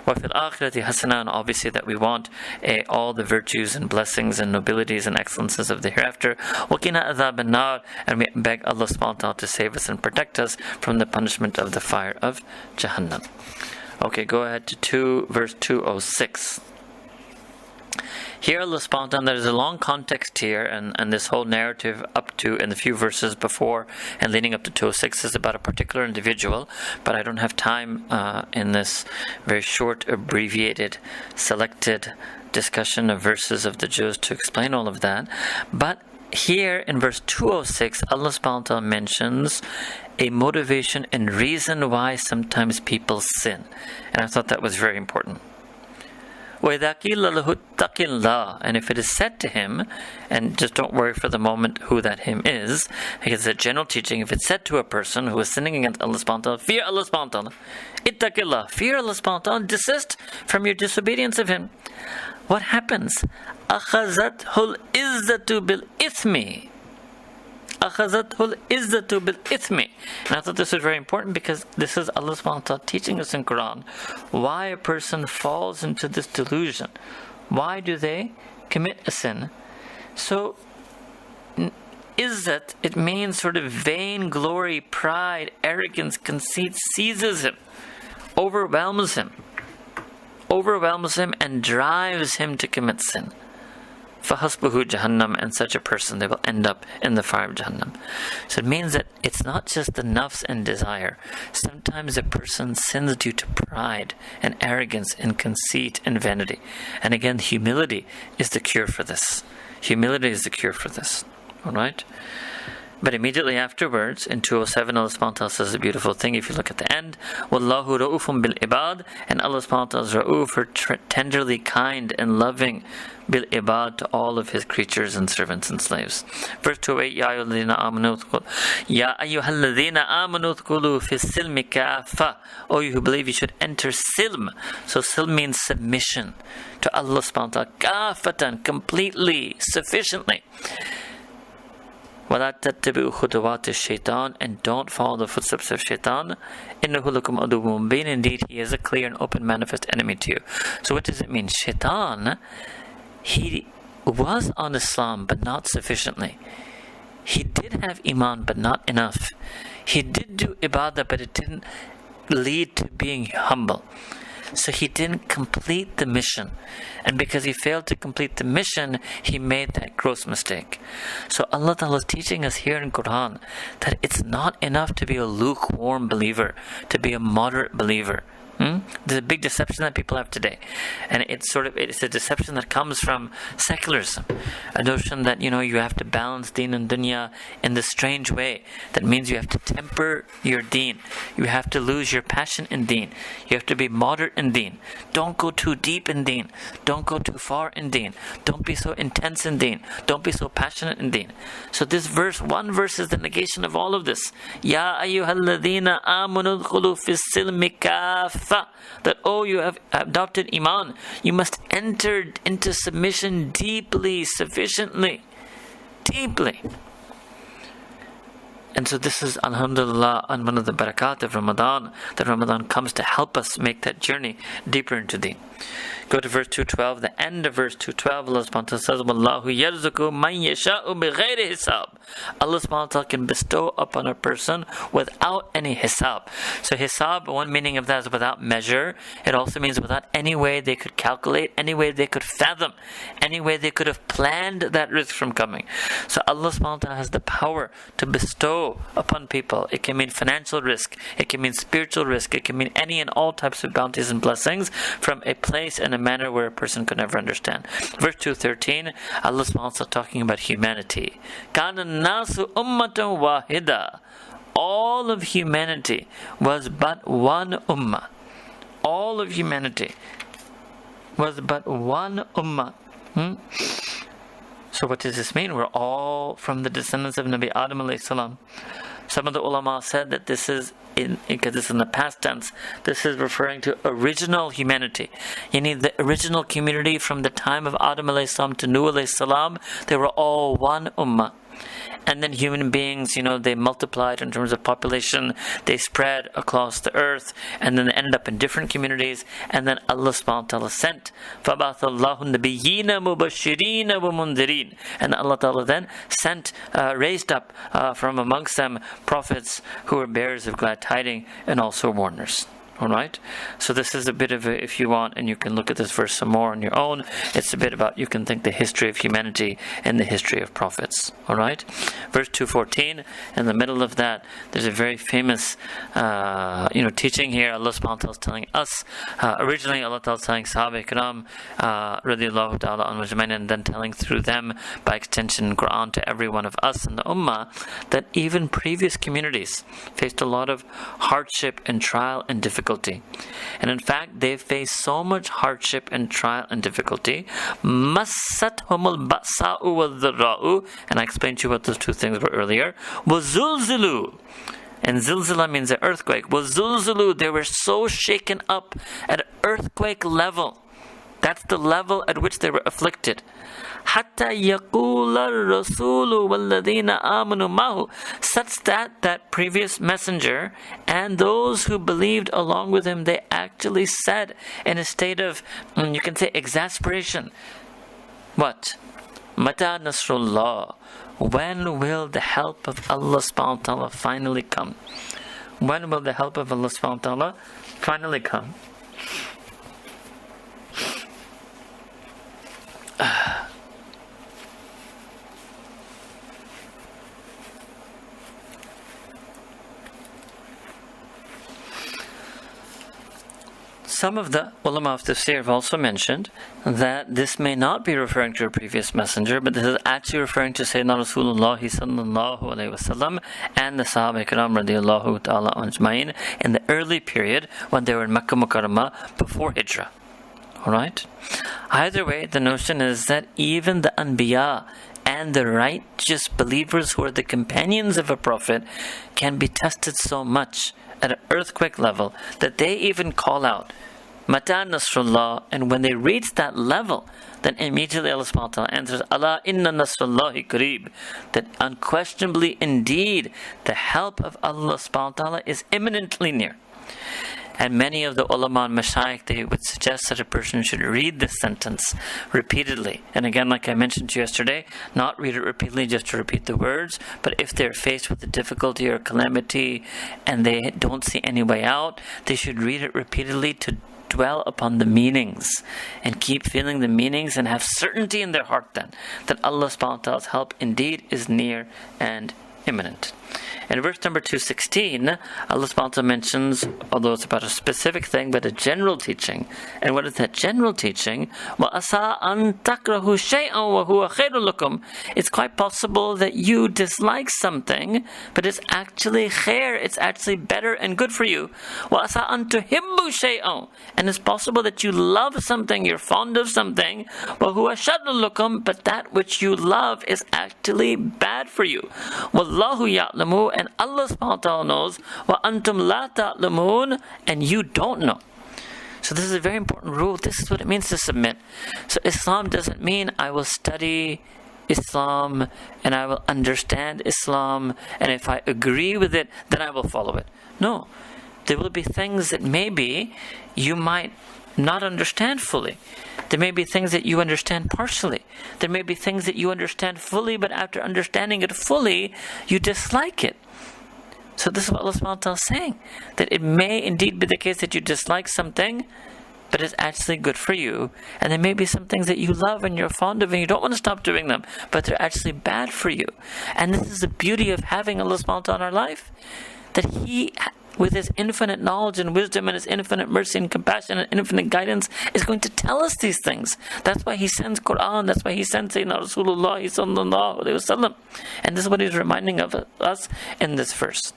وَفِي الْآخِرَةِ حَسَنًا, and obviously that we want all the virtues and blessings and nobilities and excellences of the hereafter. وَقِنَا عَذَابَ النَّارِ, and we beg Allah subhanahu wa ta'ala to save us and protect us from the punishment of the fire of Jahannam. Okay, go ahead to verse 206. Here Allah subhanahu wa ta'ala, there's a long context here, and this whole narrative up to, and the few verses before and leading up to 206 is about a particular individual, but I don't have time in this very short, abbreviated, selected discussion of verses of the Jews to explain all of that. But here in verse 206, Allah subhanahu wa ta'ala mentions a motivation and reason why sometimes people sin. And I thought that was very important. وَإِذَا قِيلَ لَهُ اتَّقِ اللَّهَ, and if it is said to him, and just don't worry for the moment who that him is, because it's a general teaching, if it's said to a person who is sinning against Allah subhanahu wa ta'ala, fear Allah subhanahu wa ta'ala, ittaqi Allah, fear Allah subhanahu wa ta'ala, desist from your disobedience of Him. What happens? أَخَذَتْهُ الْإِزَّةُ بِالْإِثْمِ. أَخَذَتْهُ الْإِزَّةُ بِالْإِثْمِ. And I thought this was very important, because this is Allah subhanahu wa ta'ala teaching us in Quran why a person falls into this delusion. Why do they commit a sin? So, izzat, it means sort of vain glory, pride, arrogance, conceit seizes him, overwhelms him, and drives him to commit sin. فَحَسْبُهُ Jahannam, and such a person, they will end up in the fire of Jahannam. So it means that it's not just the nafs and desire. Sometimes a person sins due to pride and arrogance and conceit and vanity. And again, humility is the cure for this. Humility is the cure for this. Alright? But immediately afterwards, in 207, Allah subhanahu wa ta'ala says a beautiful thing. If you look at the end, وَاللَّهُ رَؤُوفٌ بِالْعِبَادِ, and Allah subhanahu wa ta'ala is ra'uf, tenderly kind and loving, bil-ibad, to all of His creatures and servants and slaves. Verse 208, يَا أَيُّهَا الَّذِينَ آمَنُوا اذْكُرُوا فِي السِّلْمِ كَافَةً. O you who believe, you should enter silm. So silm means submission to Allah subhanahu wa ta'ala, kafatan, completely, sufficiently. وَلَا تَتَّبِعُوا خُطُوَاتِ الشَّيْطَانِ, and don't follow the footsteps of shaitan. إِنَّهُ لَكُمْ عَدُوٌّ مُبِينٌ, indeed he is a clear and open manifest enemy to you. So what does it mean? Shaitan, he was on Islam but not sufficiently. He did have iman but not enough. He did do ibadah, but it didn't lead to being humble. So he didn't complete the mission. And because he failed to complete the mission, he made that gross mistake. So Allah Ta'ala is teaching us here in Quran that it's not enough to be a lukewarm believer, to be a moderate believer. There's a big deception that people have today, and it's a deception that comes from secularism, a notion that you have to balance deen and dunya in this strange way. That means you have to temper your deen, you have to lose your passion in deen, you have to be moderate in deen. Don't go too deep in deen, don't go too far in deen, don't be so intense in deen, don't be so passionate in deen. So this one verse is the negation of all of this. Ya ayyuhalladhina amanu udkhulu fis silmi kaffah. That you have adopted Iman, you must enter into submission deeply, sufficiently, deeply. And so this is, alhamdulillah, on one of the barakat of Ramadan, that Ramadan comes to help us make that journey deeper into deen. Go to verse 212, the end of verse 212, Allah subhanahu wa ta'ala says, Wallahu yarzuqu man yasha'u bighayri hisab. Allah subhanahu wa ta'ala can bestow upon a person without any hisab. So hisab, one meaning of that is without measure. It also means without any way they could calculate, any way they could fathom, any way they could have planned that rizq from coming. So Allah subhanahu wa ta'ala has the power to bestow upon people. It can mean financial risk, it can mean spiritual risk, it can mean any and all types of bounties and blessings from a place and a manner where a person could never understand. Verse 213, Allah subhanahu wa ta'ala talking about humanity. Kana nasu ummatan wahida. All of humanity was but one ummah. All of humanity was but one ummah. So what does this mean? We're all from the descendants of Nabi Adam alayhi salam. Some of the ulama said that this is, because it's in the past tense, this is referring to original humanity. You need the original community from the time of Adam alayhi salam to Nuh alayhi salam. They were all one ummah. And then human beings, they multiplied in terms of population, they spread across the earth, and then they ended up in different communities, and then Allah subhanahu wa ta'ala sent فَبَعْثَ اللَّهُ النَّبِيِّينَ مُبَشِّرِينَ وَمُنذِرِينَ. And Allah ta'ala then raised up from amongst them prophets who were bearers of glad tidings and also warners. Alright, so this is a bit of if you want, and you can look at this verse some more on your own, it's a bit about, you can think the history of humanity and the history of prophets. Alright, verse 214, in the middle of that, there's a very famous teaching here. Allah subhanahu wa ta'ala is telling us, originally Allah ta'ala is telling Sahaba Ikram radiallahu ta'ala anhu, and then telling through them, by extension Quran, to every one of us in the Ummah, that even previous communities faced a lot of hardship and trial and difficulty. And in fact, they face so much hardship and trial and difficulty. Massathumul ba'sa'u wal-dharra'u, and I explained to you what those two things were earlier. Wazulzilu, and zilzila means an earthquake. Wazulzilu, they were so shaken up at earthquake level. That's the level at which they were afflicted. Hatta yaqula rasulu walladina amanu mahu, such that previous messenger and those who believed along with him, they actually said in a state of, you can say, exasperation, what? Mata nasrullah, when will the help of Allah subhanahu wa ta'ala finally come? When will the help of Allah subhanahu wa ta'ala finally come? Some of the ulama of tafsir have also mentioned that this may not be referring to a previous messenger, but this is actually referring to Sayyidina Rasulullah sallallahu alayhi wasallam and the Sahaba Ikram radiallahu ta'ala ajma'in in the early period when they were in Makkah Mukarramah before Hijrah. Alright? Either way, the notion is that even the Anbiya and the righteous believers who are the companions of a prophet can be tested so much at an earthquake level that they even call out Mata Nasrullah, and when they reach that level, then immediately Allah subhanahu wa ta'ala answers, Allah inna nasrullahi qareeb, that unquestionably indeed the help of Allah subhanahu wa ta'ala is imminently near. And many of the ulama and mashayikh, they would suggest that a person should read this sentence repeatedly. And again, like I mentioned to you yesterday, not read it repeatedly just to repeat the words, but if they're faced with a difficulty or calamity and they don't see any way out, they should read it repeatedly to dwell upon the meanings and keep feeling the meanings and have certainty in their heart then that Allah subhanahu wa ta'ala's help indeed is near and imminent. In verse number 216, Allah subhanahu wa ta'ala mentions, although it's about a specific thing, but a general teaching. And what is that general teaching? وَأَسَىٰ أَن تَكْرَهُ شَيْئًا وَهُوَ خَيْرٌ لَكُمْ. It's quite possible that you dislike something, but it's actually khair, it's actually better and good for you. وَأَسَىٰ أَن تُحِبُّ شَيْئًا. And it's possible that you love something, you're fond of something, وَهُوَ شَرٌ لَكُمْ. But that which you love is actually bad for you. وَاللَّهُ يَعْلَمُ. And Allah subhanahu wa ta'ala knows, وَأَنْتُمْ لَا تَعْلَمُونَ. And you don't know. So this is a very important rule. This is what it means to submit. So Islam doesn't mean I will study Islam and I will understand Islam, and if I agree with it, then I will follow it. No. There will be things that maybe you might not understand fully. There may be things that you understand partially. There may be things that you understand fully, but after understanding it fully, you dislike it. So this is what Allah subhanahu wa ta'ala is saying, that it may indeed be the case that you dislike something, but it's actually good for you. And there may be some things that you love and you're fond of and you don't want to stop doing them, but they're actually bad for you. And this is the beauty of having Allah subhanahu wa ta'ala in our life, that He, with His infinite knowledge and wisdom and His infinite mercy and compassion and infinite guidance, is going to tell us these things. That's why He sends Quran. That's why He sends Sayyidina Rasulullah sallallahu alayhi wasallam. And this is what He's reminding of us in this verse.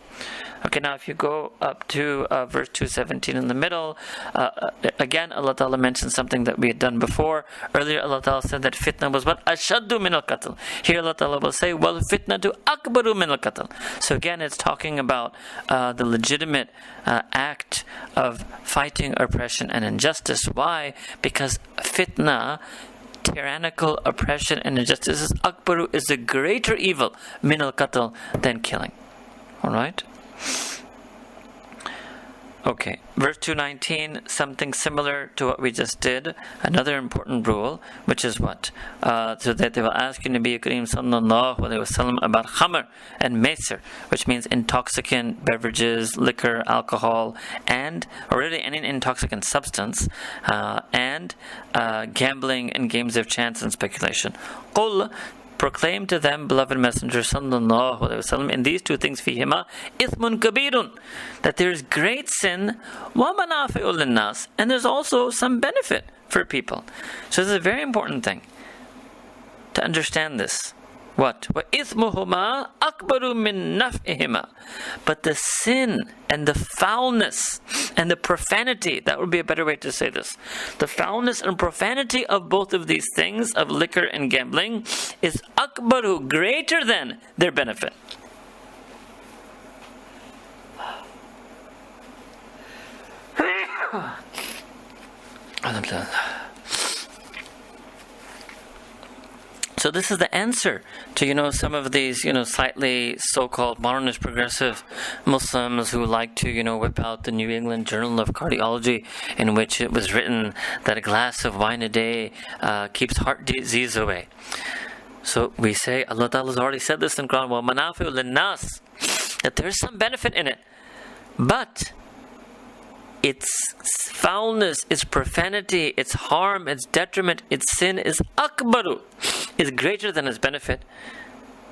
Okay, now if you go up to verse 217 in the middle, again Allah Ta'ala mentions something that we had done before. Earlier Allah Ta'ala said that fitna was what? Ashaddu min al-qatl. Here Allah Ta'ala will say, wal fitnatu akbaru min al-qatl. So again it's talking about the legitimate act of fighting oppression and injustice. Why? Because fitna, tyrannical oppression and injustice, akbaru, is a greater evil, min al-qatl, than killing. Alright? Okay, verse 219, something similar to what we just did. Another important rule, which is what? So that they will ask you, Nabi Kareem sallallahu alayhi wasallam, about khamr and maisir, which means intoxicant beverages, liquor, alcohol, and, or really any intoxicant substance, and gambling and games of chance and speculation. Qul, proclaim to them, beloved Messenger sallallahu alaihi wasallam, in these two things, fihima ithmun kabirun, that there is great sin, wa manafi'ul linnas, and there's also some benefit for people. So this is a very important thing to understand this. What? Wa ithmuhuma akbaru min naf'ihima. But the sin and the foulness and the profanity, that would be a better way to say this, the foulness and profanity of both of these things, of liquor and gambling, is akbaru, greater than their benefit. So this is the answer to, some of these, slightly so-called modernist progressive Muslims who like to, whip out the New England Journal of Cardiology, in which it was written that a glass of wine a day keeps heart disease away. So we say, Allah Ta'ala has already said this in Quran, wa manafi'u linnas, that there is some benefit in it, but its foulness, its profanity, its harm, its detriment, its sin is akbaru, is greater than its benefit.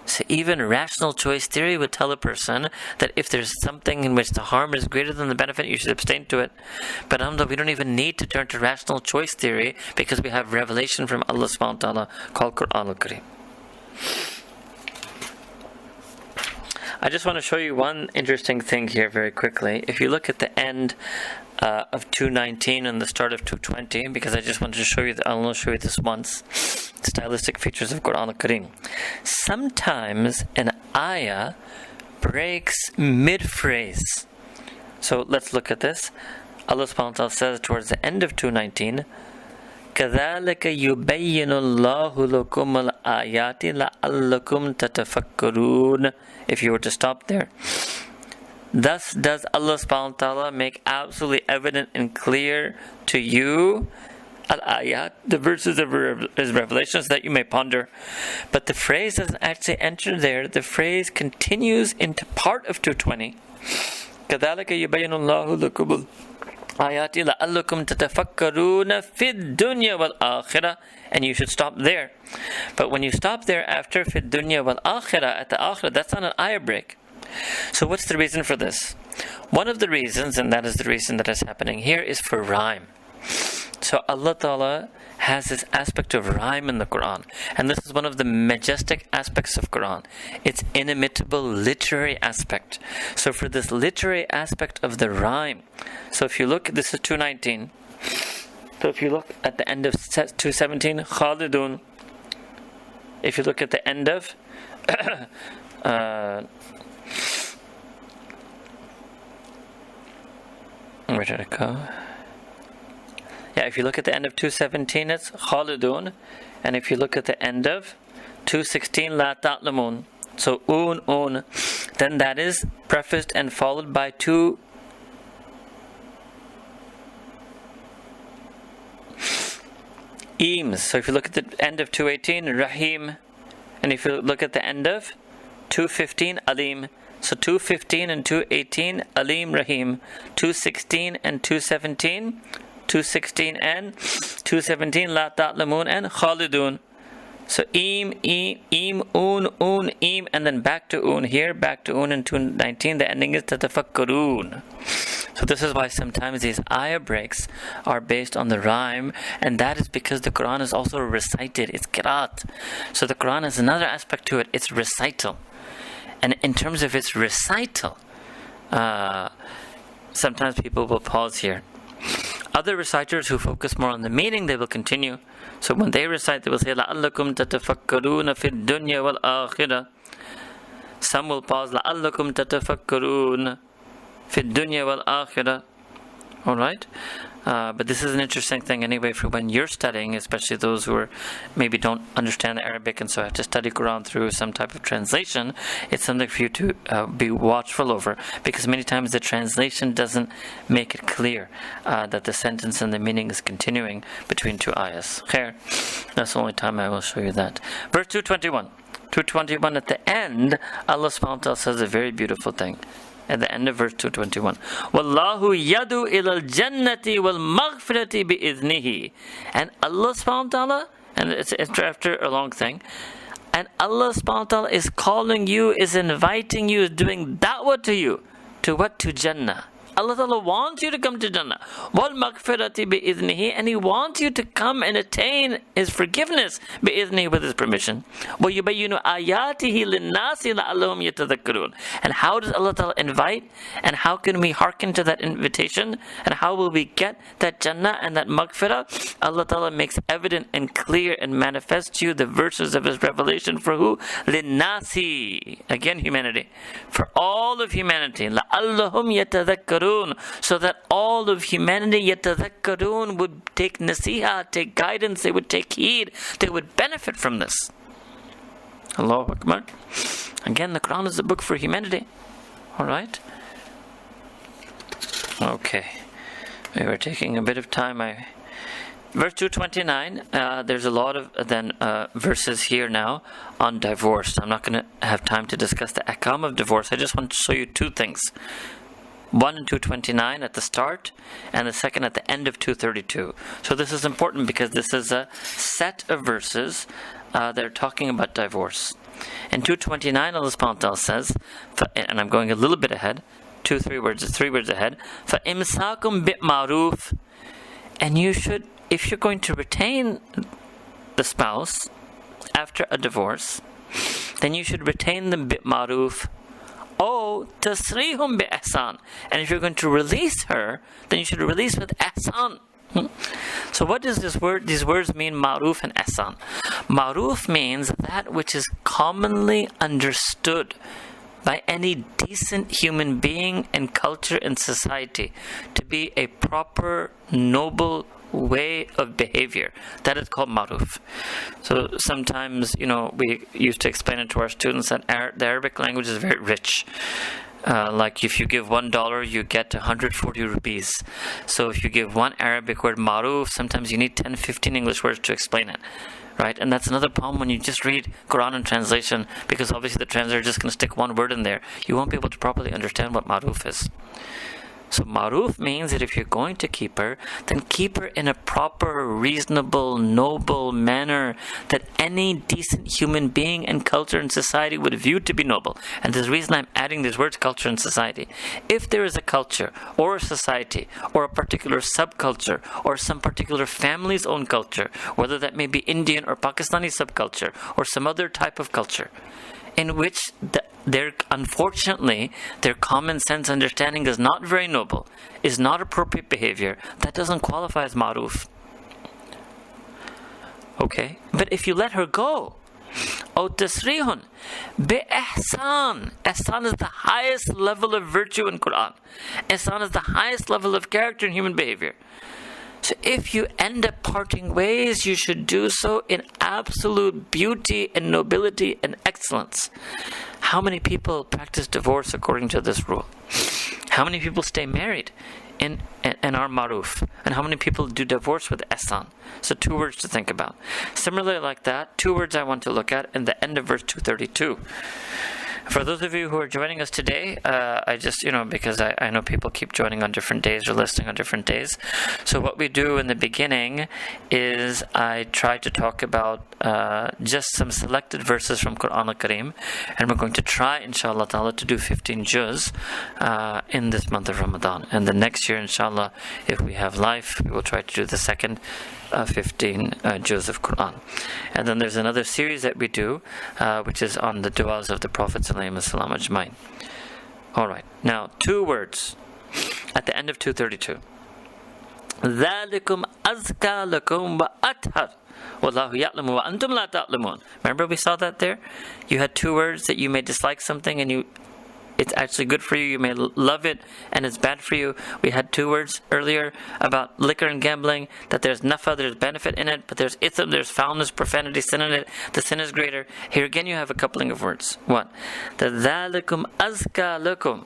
So even rational choice theory would tell a person that if there's something in which the harm is greater than the benefit, you should abstain to it. But alhamdulillah, we don't even need to turn to rational choice theory, because we have revelation from Allah subhanahu wa ta'ala called Quran al-Kareem. I just want to show you one interesting thing here very quickly. If you look at the end of 219 and the start of 220, because I just wanted to show you, I'll only show you this once, stylistic features of Quran al-Kareem. Sometimes an ayah breaks mid-phrase. So let's look at this. Allah subhanahu wa ta'ala says towards the end of 219, كَذَلِكَ يُبَيِّنُ اللَّهُ لَكُمُ الْآيَاتِ لَعَلَّكُمْ تَتَفَكَّرُونَ. If you were to stop there. Thus does Allah subhanahu wa ta'ala make absolutely evident and clear to you al-ayat, the verses of His revelations, that you may ponder. But the phrase doesn't actually enter there. The phrase continues into part of 220. كَذَلِكَ يُبَيِّنُ اللَّهُ لَكُمُ ayati la'allakum tatafakkaruna fid dunya wal akhirah, and you should stop there. But when you stop there after fid dunya wal akhirah, at the akhirah, that's not an ayah break. So what's the reason for this? One of the reasons, and that is the reason that is happening here, is for rhyme. So Allah Ta'ala has this aspect of rhyme in the Quran, and this is one of the majestic aspects of Quran. It's inimitable literary aspect. So for this literary aspect of the rhyme, so if you look, this is 219. So if you look at the end of 217, Khalidun. If you look at the end of where did it go? Yeah, if you look at the end of 217, it's Khalidun. And if you look at the end of 216, La Ta'lamun. So, un. Then that is prefaced and followed by two eames. So if you look at the end of 218, Rahim. And if you look at the end of 215, Alim. So 215 and 218, Alim, Rahim. 216 and 217, 216 and 217, La Ta'lamun and Khalidun. So im, un, im, and then back to un here, back to un in 219. The ending is tatafakkarun. So this is why sometimes these ayah breaks are based on the rhyme, and that is because the Quran is also recited. It's qiraat. So the Quran has another aspect to it. It's recital. And in terms of its recital, sometimes people will pause here. Other reciters who focus more on the meaning, they will continue. So when they recite, they will say, لَعَلَّكُمْ تَتَفَكَّرُونَ فِي الدُّنْيَا وَالْآخِرَةِ. Some will pause, لَعَلَّكُمْ تَتَفَكَّرُونَ فِي الدُّنْيَا وَالْآخِرَةِ. Alright? But this is an interesting thing anyway for when you're studying, especially those who are maybe don't understand Arabic and so have to study Quran through some type of translation. It's something for you to be watchful over, because many times the translation doesn't make it clear that the sentence and the meaning is continuing between two ayahs. Khair. That's the only time I will show you that. Verse 221. 221 at the end, Allah subhanahu wa ta'ala says a very beautiful thing. At the end of verse 221, Wallahu yadu ilal jannati wal maghfirati bi'idhnihi. And Allah subhanahu wa ta'ala, and it's after a long thing, and Allah subhanahu wa ta'ala is calling you, is inviting you, is doing da'wah to you. To what? To Jannah. Allah Ta'ala wants you to come to Jannah. Wal maghfirati bi'idhnihi, and He wants you to come and attain His forgiveness bi'idhnihi, with His permission. Wa yubayyinu ayatihi linnasi la'allahum yatadhakkarun. And how does Allah Ta'ala invite? And how can we hearken to that invitation? And how will we get that Jannah and that maghfirah? Allah Ta'ala makes evident and clear and manifests to you the verses of His revelation for who? Linnasi. Again, humanity. For all of humanity. La'allahum yatadhakkarun. So that all of humanity yatadhakkarun would take nasiha, take guidance, they would take heed, they would benefit from this. Allahu Akbar. Again, the Quran is a book for humanity. Alright? Okay. We were taking a bit of time. Verse 229, there's a lot of verses here now on divorce. I'm not going to have time to discuss the ahkam of divorce. I just want to show you two things. One in 229 at the start, and the second at the end of 232. So this is important because this is a set of verses that are talking about divorce. In 229, Allah subhanahu wa ta'ala says, and I'm going a little bit ahead, three words ahead, فَإِمْسَاكُمْ بِمَعْرُوفٍ. And you should, if you're going to retain the spouse after a divorce, then you should retain them بِمَعْرُوفٍ. Oh, tasrihum bi ihsan. And if you're going to release her, then you should release with ihsan. So what does this word, these words mean, ma'ruf and ihsan? Ma'ruf means that which is commonly understood by any decent human being in culture and society to be a proper, noble way of behavior. That is called ma'ruf. So sometimes, we used to explain it to our students that the Arabic language is very rich. Like if you give $1, you get 140 rupees. So if you give one Arabic word ma'ruf, sometimes you need 10, 15 English words to explain it. Right? And that's another problem when you just read Quran in translation, because obviously the translator is just going to stick one word in there. You won't be able to properly understand what ma'ruf is. So maruf means that if you're going to keep her, then keep her in a proper, reasonable, noble manner that any decent human being and culture and society would view to be noble. And there's a reason I'm adding these words, culture and society. If there is a culture or a society or a particular subculture or some particular family's own culture, whether that may be Indian or Pakistani subculture or some other type of culture, in which unfortunately their common sense understanding is not very noble, is not appropriate behavior, that doesn't qualify as ma'ruf. Okay? But if you let her go, أو تسريح بإحسان. Ihsan is the highest level of virtue in Quran. Ihsan is the highest level of character in human behavior. So if you end up parting ways, you should do so in absolute beauty and nobility and excellence. How many people practice divorce according to this rule? How many people stay married in our maruf? And how many people do divorce with ihsan? So 2 words to think about. Similarly like that, 2 words I want to look at in the end of verse 232. For those of you who are joining us today, I just, because I know people keep joining on different days or listening on different days. So what we do in the beginning is I try to talk about just some selected verses from Quran al-Kareem. And we're going to try, inshallah ta'ala, to do 15 juz in this month of Ramadan. And the next year, inshallah, if we have life, we will try to do the second 15 juz of Quran. And then there's another series that we do, which is on the du'as of the Prophet sallallahu ajmain. Alright, now 2 words at the end of 232. ذَلِكُمْ أَزْكَى لَكُمْ وَأَطْهَرُ وَاللَّهُ يَعْلَمُ وَأَنْتُمْ لَا تَعْلَمُونَ. Remember we saw that there? You had 2 words that you may dislike something and it's actually good for you, you may love it, and it's bad for you. We had 2 words earlier about liquor and gambling, that there's nafa, there's benefit in it, but there's itham, there's foulness, profanity, sin in it. The sin is greater. Here again you have a coupling of words. What? The dhalikum azka lakum.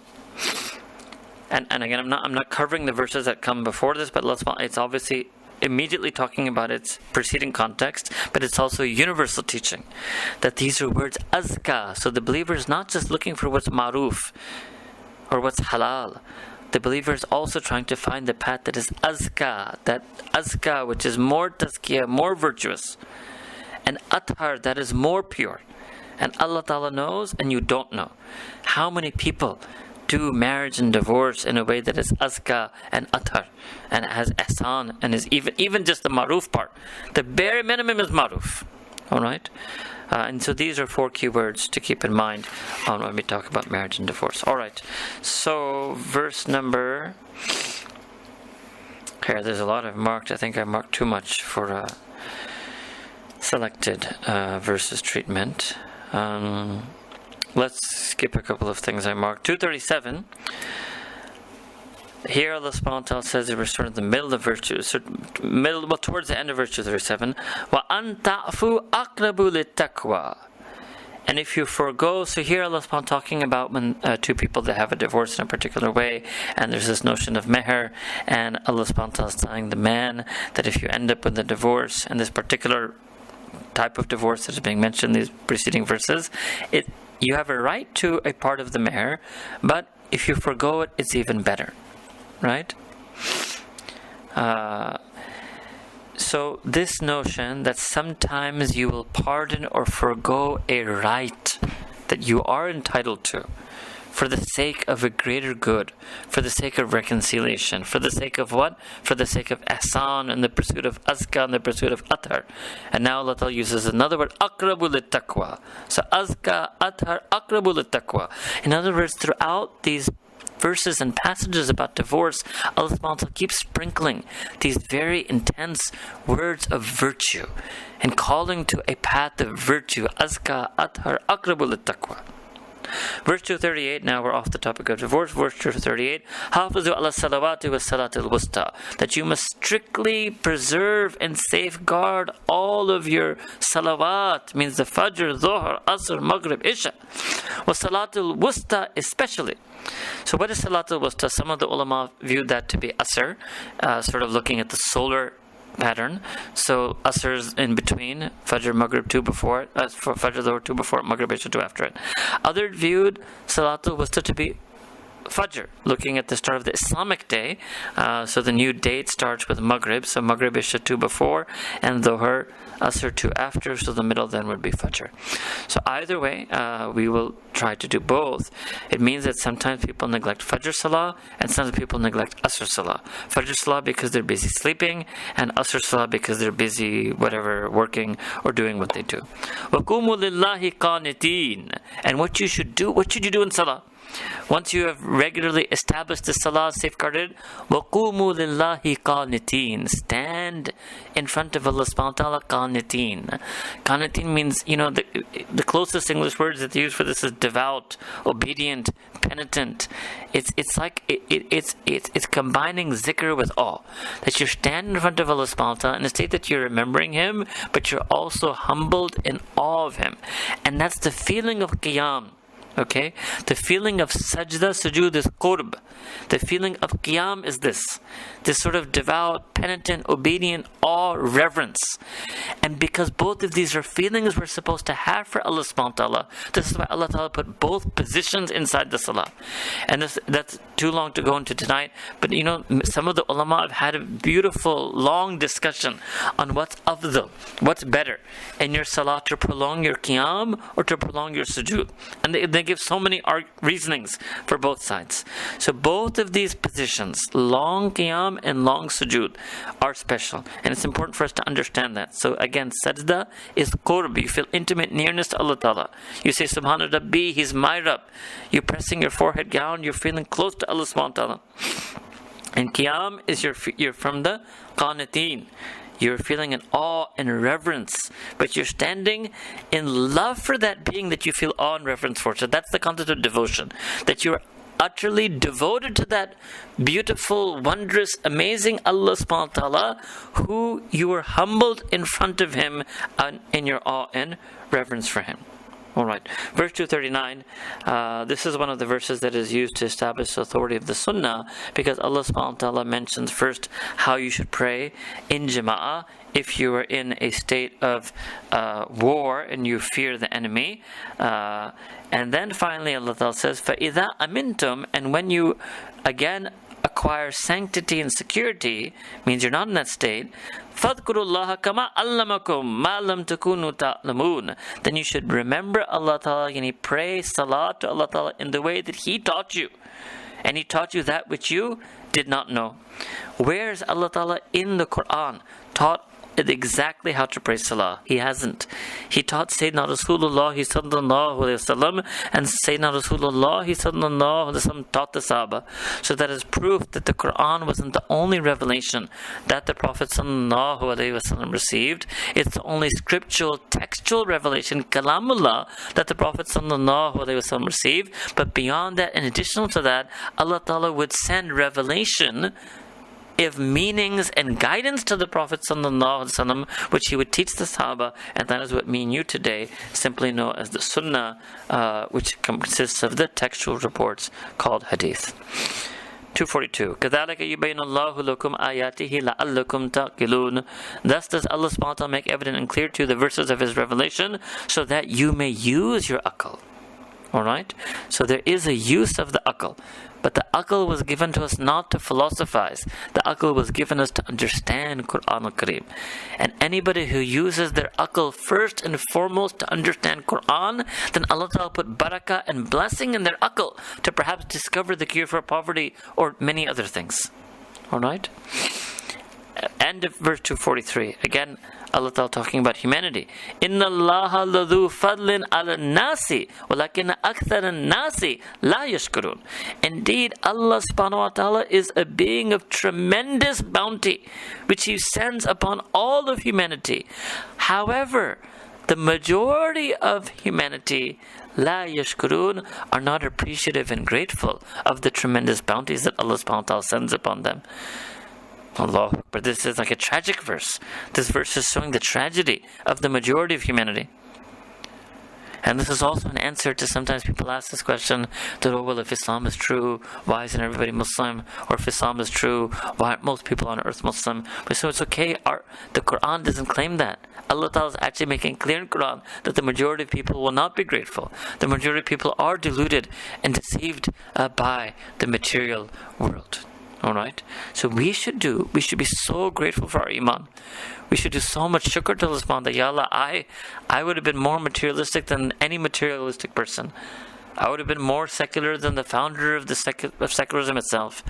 And again, I'm not covering the verses that come before this, but it's obviously immediately talking about its preceding context, but it's also universal teaching that these are words azka. So the believer is not just looking for what's maruf or what's halal. The believer is also trying to find the path that is azka, which is more tazkiyah, more virtuous, and athar, that is more pure. And Allah Ta'ala knows, and you don't know. How many people do marriage and divorce in a way that is azka and athar and has ihsan and is even just the maruf part? The bare minimum is maruf. Alright? And so these are 4 key words to keep in mind when we talk about marriage and divorce. Alright, so verse number... Here, there's a lot I've marked. I think I marked too much for selected verses treatment. Let's skip a couple of things I marked. 237. Here Allah subhanahu wa ta'ala says it returns to the middle of virtue, towards the end of verse 237. وَأَن تَعْفُوا أَقْرَبُ لِلتَّقْوَى. And if you forego, so here Allah subhanahu wa ta'ala talking about when 2 people that have a divorce in a particular way, and there's this notion of meher, and Allah subhanahu wa ta'ala is telling the man that if you end up with a divorce, and this particular type of divorce that is being mentioned in these preceding verses, you have a right to a part of the meher, but if you forego it, it's even better. Right? So this notion that sometimes you will pardon or forego a right that you are entitled to for the sake of a greater good, for the sake of reconciliation, for the sake of what? For the sake of ihsan and the pursuit of azka and the pursuit of athar. And now Allah Ta'ala uses another word, aqrabu lit-taqwa. So azka, athar, aqrabu lit-taqwa. In other words, throughout these verses and passages about divorce, Allah subhanahu wa ta'ala keeps sprinkling these very intense words of virtue and calling to a path of virtue. Azka, athar, aqrabu lit-taqwa. Verse 238, now we're off the topic of divorce. Verse 238, Hafizu ala salawati wa salatil wusta, that you must strictly preserve and safeguard all of your salawat, means the fajr, dhuhr, asr, maghrib, isha, wa salatil wusta especially. So what is salatul wusta? Some of the ulama viewed that to be asr, sort of looking at the solar pattern. So asr is in between, fajr, maghrib 2 before it, fajr, dhuhr 2 before it, maghrib, isha 2 after it. Others viewed salatul wusta to be Fajr, looking at the start of the Islamic day. So the new date starts with Maghrib. So Maghrib Isha 2 before, and Dhuhr, Asr 2 after. So the middle then would be Fajr. So either way, we will try to do both. It means that sometimes people neglect Fajr Salah, and sometimes people neglect Asr Salah. Fajr Salah because they're busy sleeping, and Asr Salah because they're busy whatever, working or doing what they do. وَقُومُوا لِلَّهِ قَانِتِينَ. And what you should do, what should you do in Salah? Once you have regularly established the Salah, safeguarded, وَقُومُوا لِلَّهِ قَانِتِينَ. Stand in front of Allah subhanahu wa ta'ala, qaniteen. Qaniteen means, the closest English words that they use for this is devout, obedient, penitent. It's like it's combining zikr with awe. That you stand in front of Allah subhanahu wa ta'ala in a state that you're remembering Him, but you're also humbled in awe of Him. And that's the feeling of qiyam. Okay, the feeling of sajda, sujood is qurb. The feeling of qiyam is this sort of devout, penitent, obedient, awe, reverence. And because both of these are feelings we're supposed to have for Allah subhanahu wa ta'ala, this is why Allah ta'ala put both positions inside the salah. And that's too long to go into tonight, but some of the ulama have had a beautiful, long discussion on what's afdal, what's better in your salah, to prolong your qiyam or to prolong your sujood. And they give so many reasonings for both sides. So both of these positions, long qiyam and long sujood, are special, and it's important for us to understand that. So again, sajda is qurb. You feel intimate nearness to Allah ta'ala. You say Subhana Rabbi, He's my Rabb. You're pressing your forehead down, you're feeling close to Allah subhanahu wa ta'ala. And qiyam is you're from the qaniteen. You're feeling an awe and reverence, but you're standing in love for that being that you feel awe and reverence for. So that's the concept of devotion, that you're utterly devoted to that beautiful, wondrous, amazing Allah subhanahu wa ta'ala, who you are humbled in front of Him in your awe and reverence for Him. Alright, verse 239, this is one of the verses that is used to establish the authority of the Sunnah, because Allah subhanahu wa ta'ala mentions first how you should pray in Jama'ah if you are in a state of war and you fear the enemy. And then finally Allah ta'ala says, فَإِذَا أَمِنْتُمْ. And when you again acquire sanctity and security, means you're not in that state, فَاذْكُرُوا اللَّهَ كَمَا أَلَّمَكُمْ مَا لَمْ تَكُونُوا تَعْلَمُونَ. Then you should remember Allah Ta'ala, and pray salah to Allah Ta'ala in the way that He taught you. And He taught you that which you did not know. Where is Allah Ta'ala in the Quran taught exactly how to pray salah? He hasn't. He taught Sayyidina Rasulullah sallallahu alayhi wasallam, and Sayyidina Rasulullah sallallahu alayhi wasallam taught the Sahaba. So that is proof that the Quran wasn't the only revelation that the Prophet sallallahu alayhi wasallam received. It's the only scriptural, textual revelation, kalamullah, that the Prophet sallallahu alayhi wasallam received. But beyond that, in addition to that, Allah Ta'ala would send revelation of meanings and guidance to the Prophet ﷺ, which he would teach the Sahaba, and that is what me and you today simply know as the Sunnah, which consists of the textual reports called Hadith. 242. كَذَلِكَ يُبَيْنُ اللَّهُ لَكُمْ آيَاتِهِ لَعَلَّكُمْ تَعْقِلُونَ. Thus does Allah subhanahu wa ta'ala make evident and clear to you the verses of His revelation, so that you may use your aql. Alright? So there is a use of the aql. But the aql was given to us not to philosophize. The aql was given us to understand Quran al-Kareem. And anybody who uses their aql first and foremost to understand Quran, then Allah Ta'ala put barakah and blessing in their aql to perhaps discover the cure for poverty or many other things. Alright? End of verse 243. Again, Allah Ta'ala talking about humanity. Inna Allaha ladhu fadlin ala nasi walakinna akthara nasi la yashkurun. Indeed, Allah subhanahu wa ta'ala is a being of tremendous bounty, which He sends upon all of humanity. However, the majority of humanity, la yashkurun, are not appreciative and grateful of the tremendous bounties that Allah subhanahu wa ta'ala sends upon them. Allah, but this is like a tragic verse. This verse is showing the tragedy of the majority of humanity. And this is also an answer to sometimes people ask this question that, oh, well, if Islam is true, why isn't everybody Muslim? Or if Islam is true, why aren't most people on earth Muslim? But so it's okay. The Quran doesn't claim that. Allah Ta'ala is actually making clear in Quran that the majority of people will not be grateful. The majority of people are deluded and deceived by the material world. Alright? So we should be so grateful for our iman. We should do so much shukr to Allah subhanahu that, Ya Allah, I would have been more materialistic than any materialistic person. I would have been more secular than the founder of secularism itself.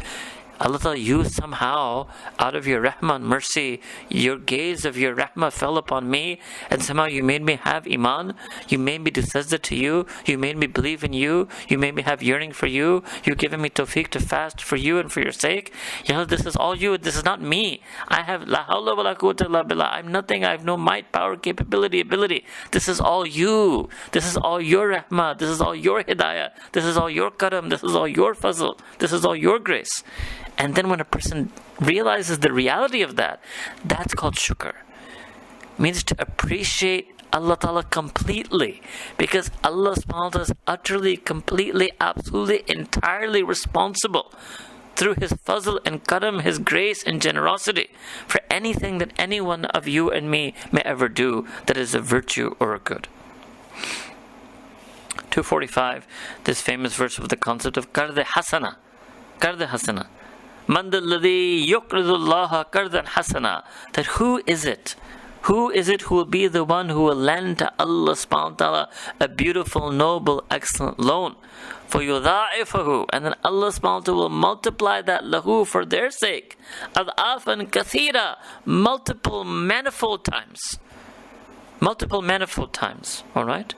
Allah Ta'ala, you somehow, out of your rahmah and mercy, your gaze of your rahmah fell upon me, and somehow you made me have iman, you made me do sajda to you, you made me believe in you, you made me have yearning for you, you've given me tawfiq to fast for you and for your sake. Ya Allah, this is all you, this is not me. I have la hawla wa la quwwata illa billah. I'm nothing, I have no might, power, capability, ability. This is all you. This is all your rahmah, this is all your hidayah, this is all your karam, this is all your fazl, this is all your grace. And then when a person realizes the reality of that, that's called shukr. It means to appreciate Allah Ta'ala completely. Because Allah subhanahu wa ta'ala is utterly, completely, absolutely, entirely responsible through His fazl and karam, His grace and generosity for anything that any one of you and me may ever do that is a virtue or a good. 245, this famous verse with the concept of qard hasana. Qard hasana. Man alladhi yuqridu Allah qardan hasana. That who is it who will be the one who will lend to Allah subhanahu wa ta'ala a beautiful, noble, excellent loan? For yudha'ifahu, and then Allah subhanahu wa ta'ala will multiply that lahu for their sake. Ad'afan kathira, multiple manifold times. Alright?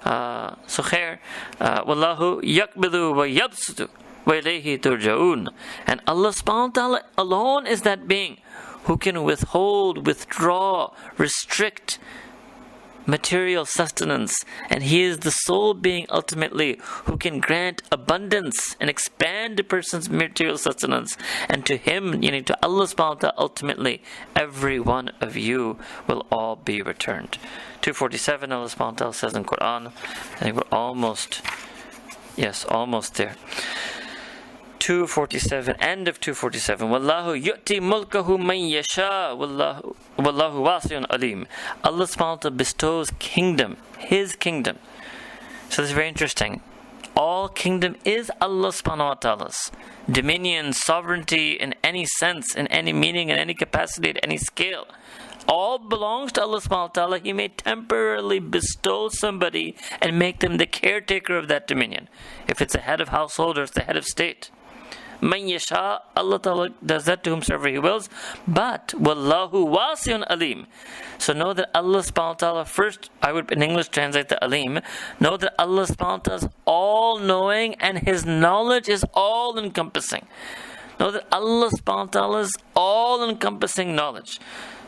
So khair, wallahu yakbidu wa yabsutu. And Allah subhanahu wa ta'ala alone is that being who can withhold, withdraw, restrict material sustenance. And He is the sole being ultimately who can grant abundance and expand a person's material sustenance. And to Him, to Allah subhanahu wa ta'ala, ultimately, every one of you will all be returned. 247, Allah subhanahu wa ta'ala says in Quran, I think we're almost there. 247, end of 247. Wallahu yu'ti mulkahu man yasha. Wallahu wasi'un alim. Allah subhanahu wa ta'ala bestows kingdom, His kingdom. So this is very interesting. All kingdom is Allah subhanahu wa ta'ala's. Dominion, sovereignty in any sense, in any meaning, in any capacity, at any scale. All belongs to Allah subhanahu wa ta'ala. He may temporarily bestow somebody and make them the caretaker of that dominion. If it's a head of household or it's the head of state. Man yasha, Allah Ta'ala does that to whomsoever He wills. But wallahu wasi'un alim. So know that Allah subhanahu wa ta'ala, first I would in English translate the alim. Know that Allah subhanahu wa ta'ala is all knowing and His knowledge is all encompassing. Know that Allah subhanahu wa ta'ala is all encompassing knowledge.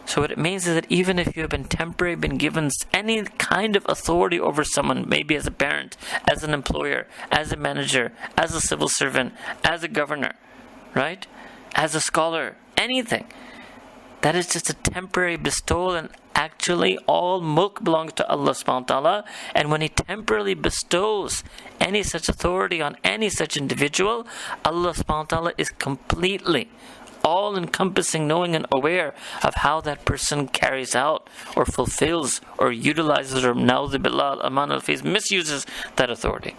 So what it means is that even if you have been temporarily been given any kind of authority over someone, maybe as a parent, as an employer, as a manager, as a civil servant, as a governor, right? As a scholar, anything. That is just a temporary bestowal, and actually all mulk belongs to Allah subhanahu wa ta'ala. And when He temporarily bestows any such authority on any such individual, Allah subhanahu wa ta'ala is completely all-encompassing, knowing and aware of how that person carries out or fulfills or utilizes or na'udhu billah al-aman al-fiz, misuses that authority.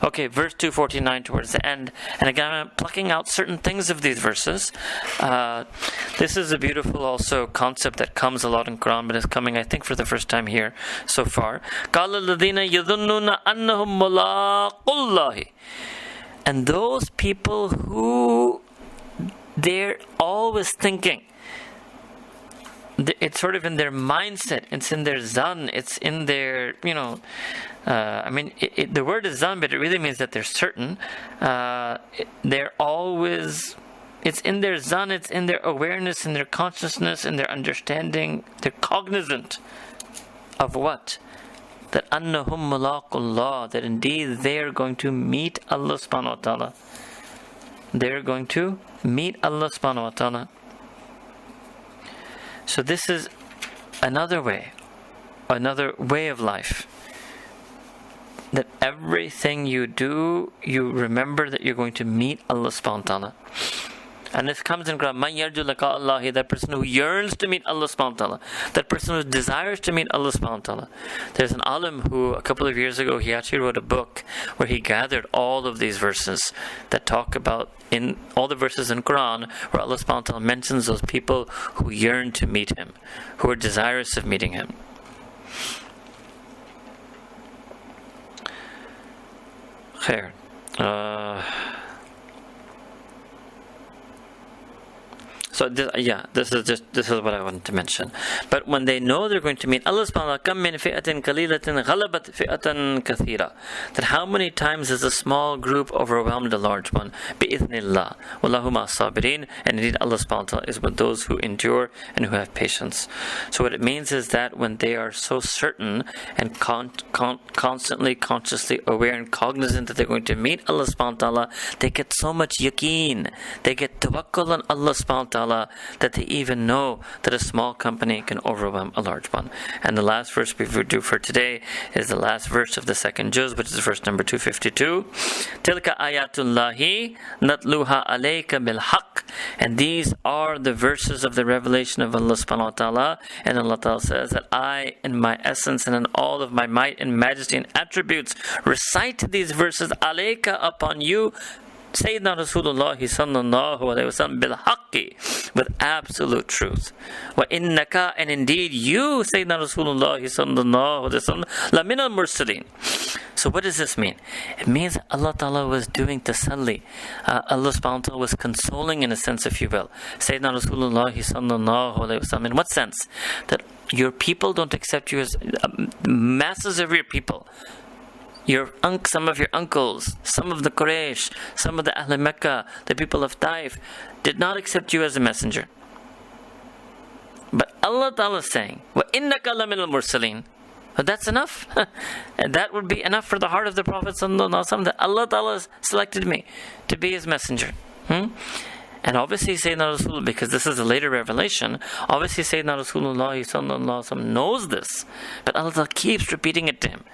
Okay, verse 249 towards the end. And again, I'm plucking out certain things of these verses. This is a beautiful also concept that comes a lot in Quran, but is coming, I think, for the first time here so far. قَالَ الَّذِينَ يَظُنُّونَ أَنَّهُمْ مُلَاقُو اللَّهِ. And those people who they're always thinking, it's sort of in their mindset, it's in their zan, it's in their, the word is zan, but it really means that they're certain. They're always, it's in their zan, it's in their awareness, in their consciousness, in their understanding. They're cognizant of what? That annahum mulaqullah, that indeed they are going to meet Allah subhanahu wa ta'ala. They're going to meet Allah subhanahu wa ta'ala. So this is another way of life. that everything you do, you remember that you're going to meet Allah subhanahu wa ta'ala. And this comes in Quran, Man yarju liqa Allahi, that person who yearns to meet Allah subhanahu wa ta'ala, that person who desires to meet Allah subhanahu wa ta'ala. There's an alim who, a couple of years ago, he actually wrote a book where he gathered all of these verses that talk about, in all the verses in Quran, where Allah subhanahu wa ta'ala mentions those people who yearn to meet Him, who are desirous of meeting Him. Khair. So this is what I wanted to mention. But when they know they're going to meet Allah subhanahu wa ta'ala, kam min fi'atin qalilatin ghalabat fi'atan kathira, that how many times has a small group overwhelmed a large one? Bi'idhnillah. Wallahu ma'as sabirin. And indeed Allah subhanahu wa ta'ala is with those who endure and who have patience. So what it means is that when they are so certain and constantly consciously aware and cognizant that they're going to meet Allah subhanahu wa ta'ala, they get so much yaqeen, they get tawakkul on Allah subhanahu wa ta'ala, that they even know that a small company can overwhelm a large one. And the last verse we do for today is the last verse of the second juz, which is verse number 252. Tilka ayatullahi natluha alayka bil haqq. And these are the verses of the revelation of Allah subhanahu wa ta'ala. And Allah ta'ala says that I, in my essence and in all of my might and majesty and attributes, recite these verses alayka, upon you, Sayyidina Rasulullah sallallahu alayhi wa sallam, bil haqqi, with absolute truth. Wa innaka, and indeed you, Sayyidina Rasulullah sallallahu alayhi wa sallam, la min al mursalin. So what does this mean? It means Allah Ta'ala was doing tasalli. Allah subhanahu wa ta'ala was consoling, in a sense, if you will, Sayyidina Rasulullah sallallahu alayhi wa sallam. In what sense? That your people don't accept you as masses of your people. Some of your uncles, some of the Quraysh, some of the Ahl Mecca, the people of Taif, did not accept you as a messenger. But Allah Ta'ala is saying, wa innaka lamin al-mursalin. But that's enough. And that would be enough for the heart of the Prophet sallallahu alaihi wasallam, that Allah Ta'ala selected me to be His messenger. And obviously Sayyidina Rasulullah, because this is a later revelation, obviously Sayyidina Rasulullah sallallahu alaihi wasallam knows this, but Allah Ta'ala keeps repeating it to him.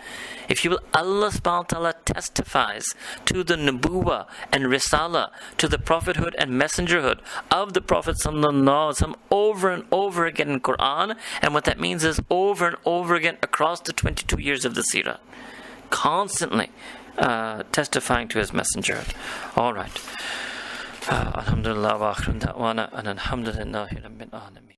If you will, Allah subhanahu wa ta'ala testifies to the nubuwah and risala, to the prophethood and messengerhood of the Prophet sallallahu alaihi wasallam over and over again in Quran. And what that means is over and over again across the 22 years of the seerah, constantly testifying to his messengerhood. All right. Alhamdulillah wa akhirun da'wana and alhamdulillahi rabbil alamin.